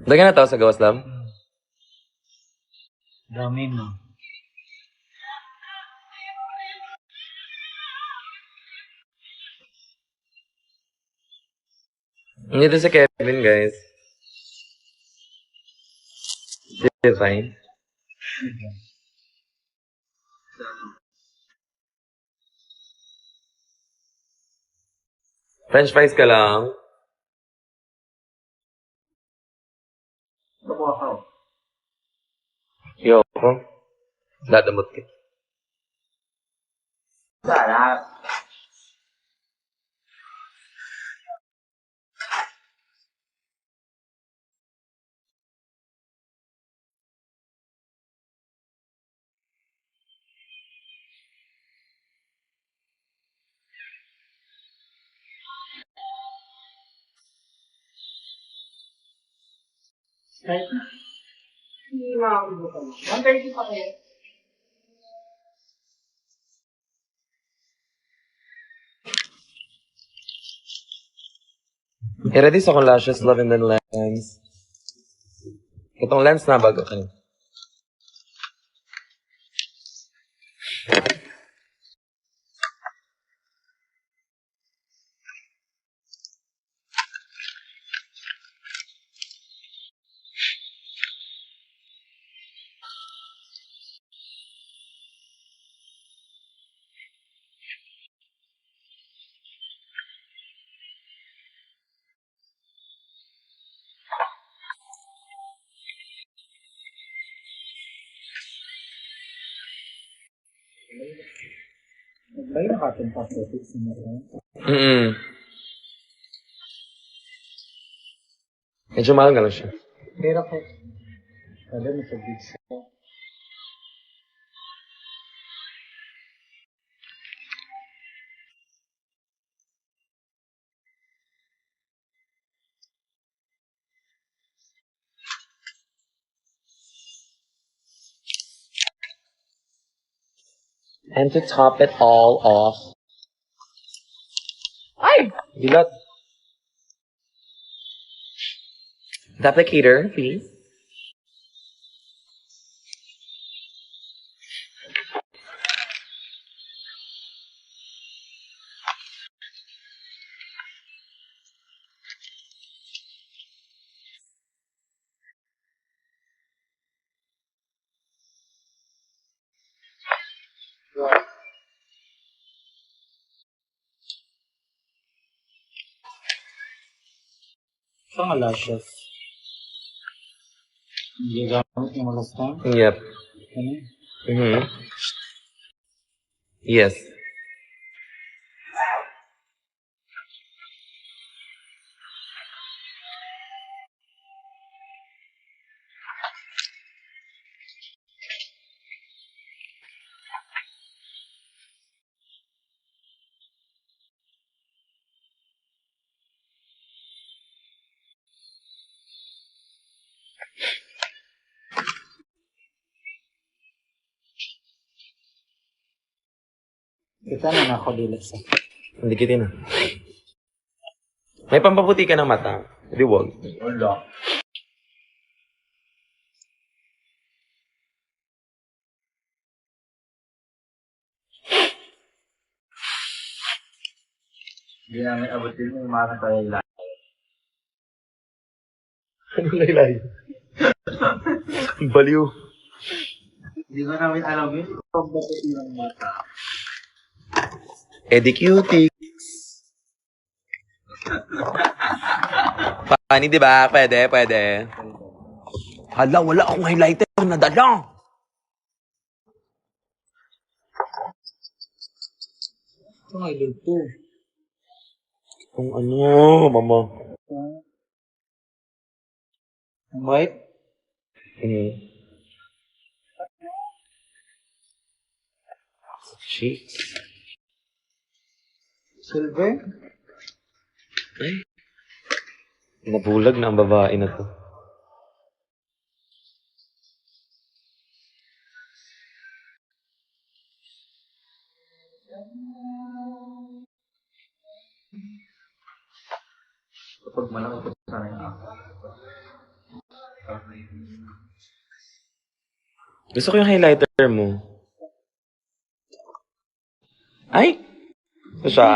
Lagyan na tao sa gawas lang. Dami mo. Nandito si Kevin, guys. Still fine. French fries ka lang. Kukuha ka. Yoko. Dadamot ka. Sarap. Hindi makakabutan. 1:30 pa kayo. I-ready sa akong lashes, love and then lens. Itong lens na bago ka. Ba yung cotton cosmetics mo rin? Medyo mahal nga lang siya. Pero po, alam mo sa big store. And to top it all off. Ay! Dilat. The applicator, please. Sa mga lashes. Hindi gamit yung last time? Yep. Ano? Mm-hmm. Yes. Kita na ako dilas sa. Hindi kita na. May pampaputi ka ng mata. Hindi wag. Wala. Hindi namin abutin yung mga katalaylayan. Ano laylay? Baliw. Hindi ko namin alam yun. Pagbakutin ng mata. Eddie Cutie. Funny, di ba? Pwede, pwede. Hala, wala akong highlighter. Nadala. Ito nga ilog to. Kung ano, mama. Ang white? Cheeks. Silver? Ay. Nabulag na ang babae na to. Kapag malaki ko sana yun. Gusto ko yung highlighter mo. Ay! Ito siya.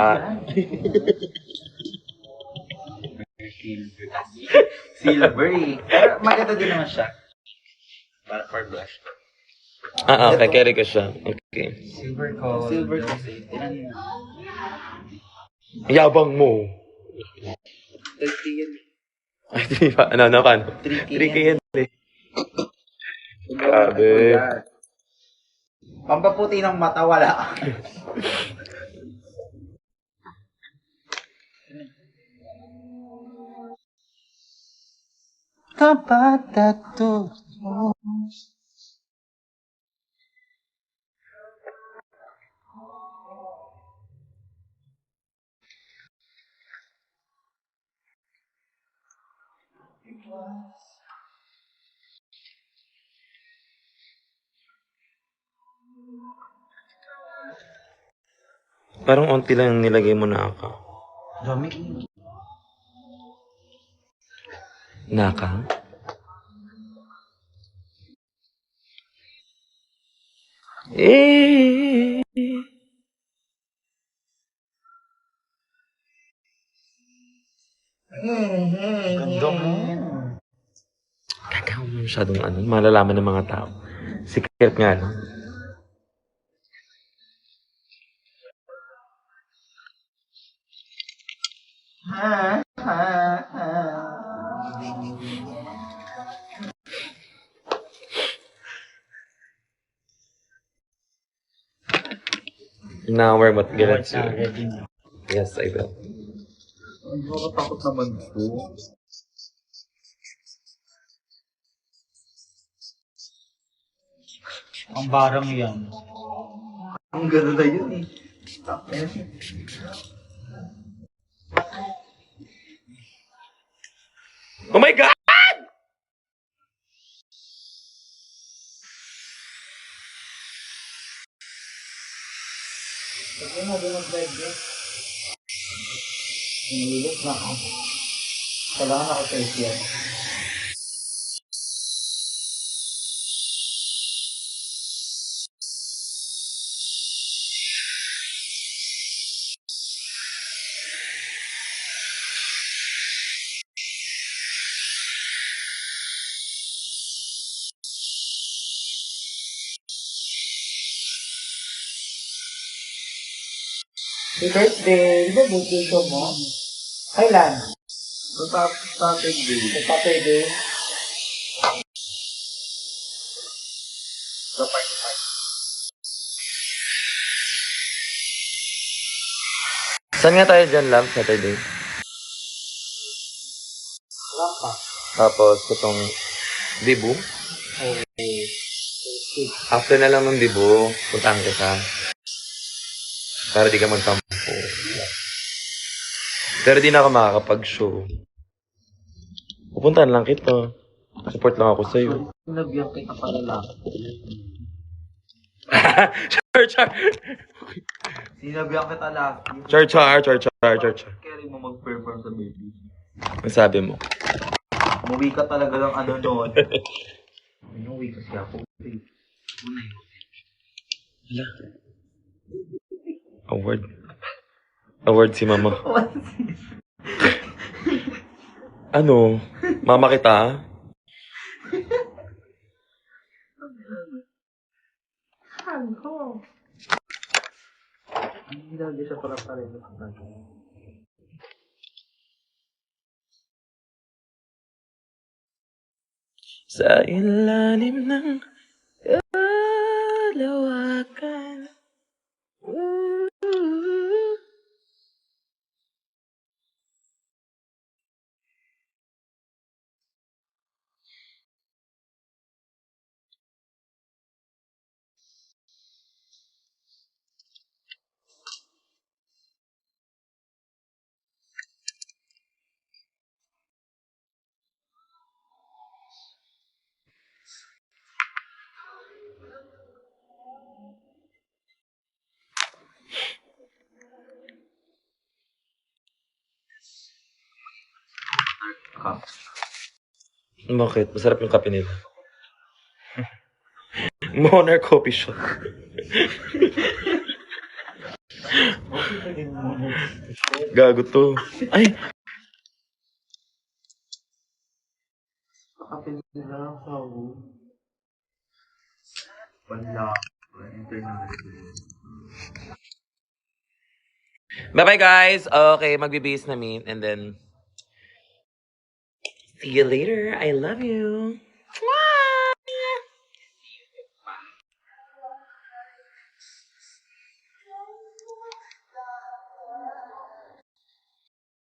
Silver eh. Pero maganda din naman siya. Para for blush. Okay, carry ko siya. Okay. Silver ko. Silver kasi. Tinan mo. Yabang mo. 30 yan. Ay, di ba? Ano, paano? 3K yan eh. Grabe. Pampaputi ng mata, wala. Kapatato. Parang onti lang yung nilagay mo na ako. Dami. Naka? Eh. Ganda mo. Kakaw mo masyadong ano, malalaman ng mga tao. Secret nga, no? Now we're what get to. Yes, I will. Nakakatakot naman po. Ang barang yan. Ang ganda na yun eh. Oh my God! Pagka mo din mag-bebe. Hinilit na ako. Kailangan ako sa isyan. Happy birthday! Di ba birthday ko mo? Kailan? Saturday. Sa Saturday? Sa 45. Saan nga tayo dyan, Lam? Saturday? Lampa. Tapos, itong Dibu. Okay. After na lang ng Dibu, puntaan kita. Para di ka magtampo. Pero di na ako makakapag-show. Pupuntahan lang kita. Support lang ako sa'yo. Sinabihan kita pala lang. Char. Sinabihan kita lang. Char. Carry mo mag-perform sa baby. Ang sabi mo? Umuwi ka talaga ng ano noon. Umuwi kasi ako. Unay. Award. Award si mama. Ano? Mama kita? Hindi siya para pareho. Sa ilalim ng kalawakan. Bakit? Masarap yung kape nila. Monarch Coffee Shop. Gago to. Ay! Kapil nila ako. Wala. Bye-bye guys! Okay, magbibihis na meet and then see you later. I love you.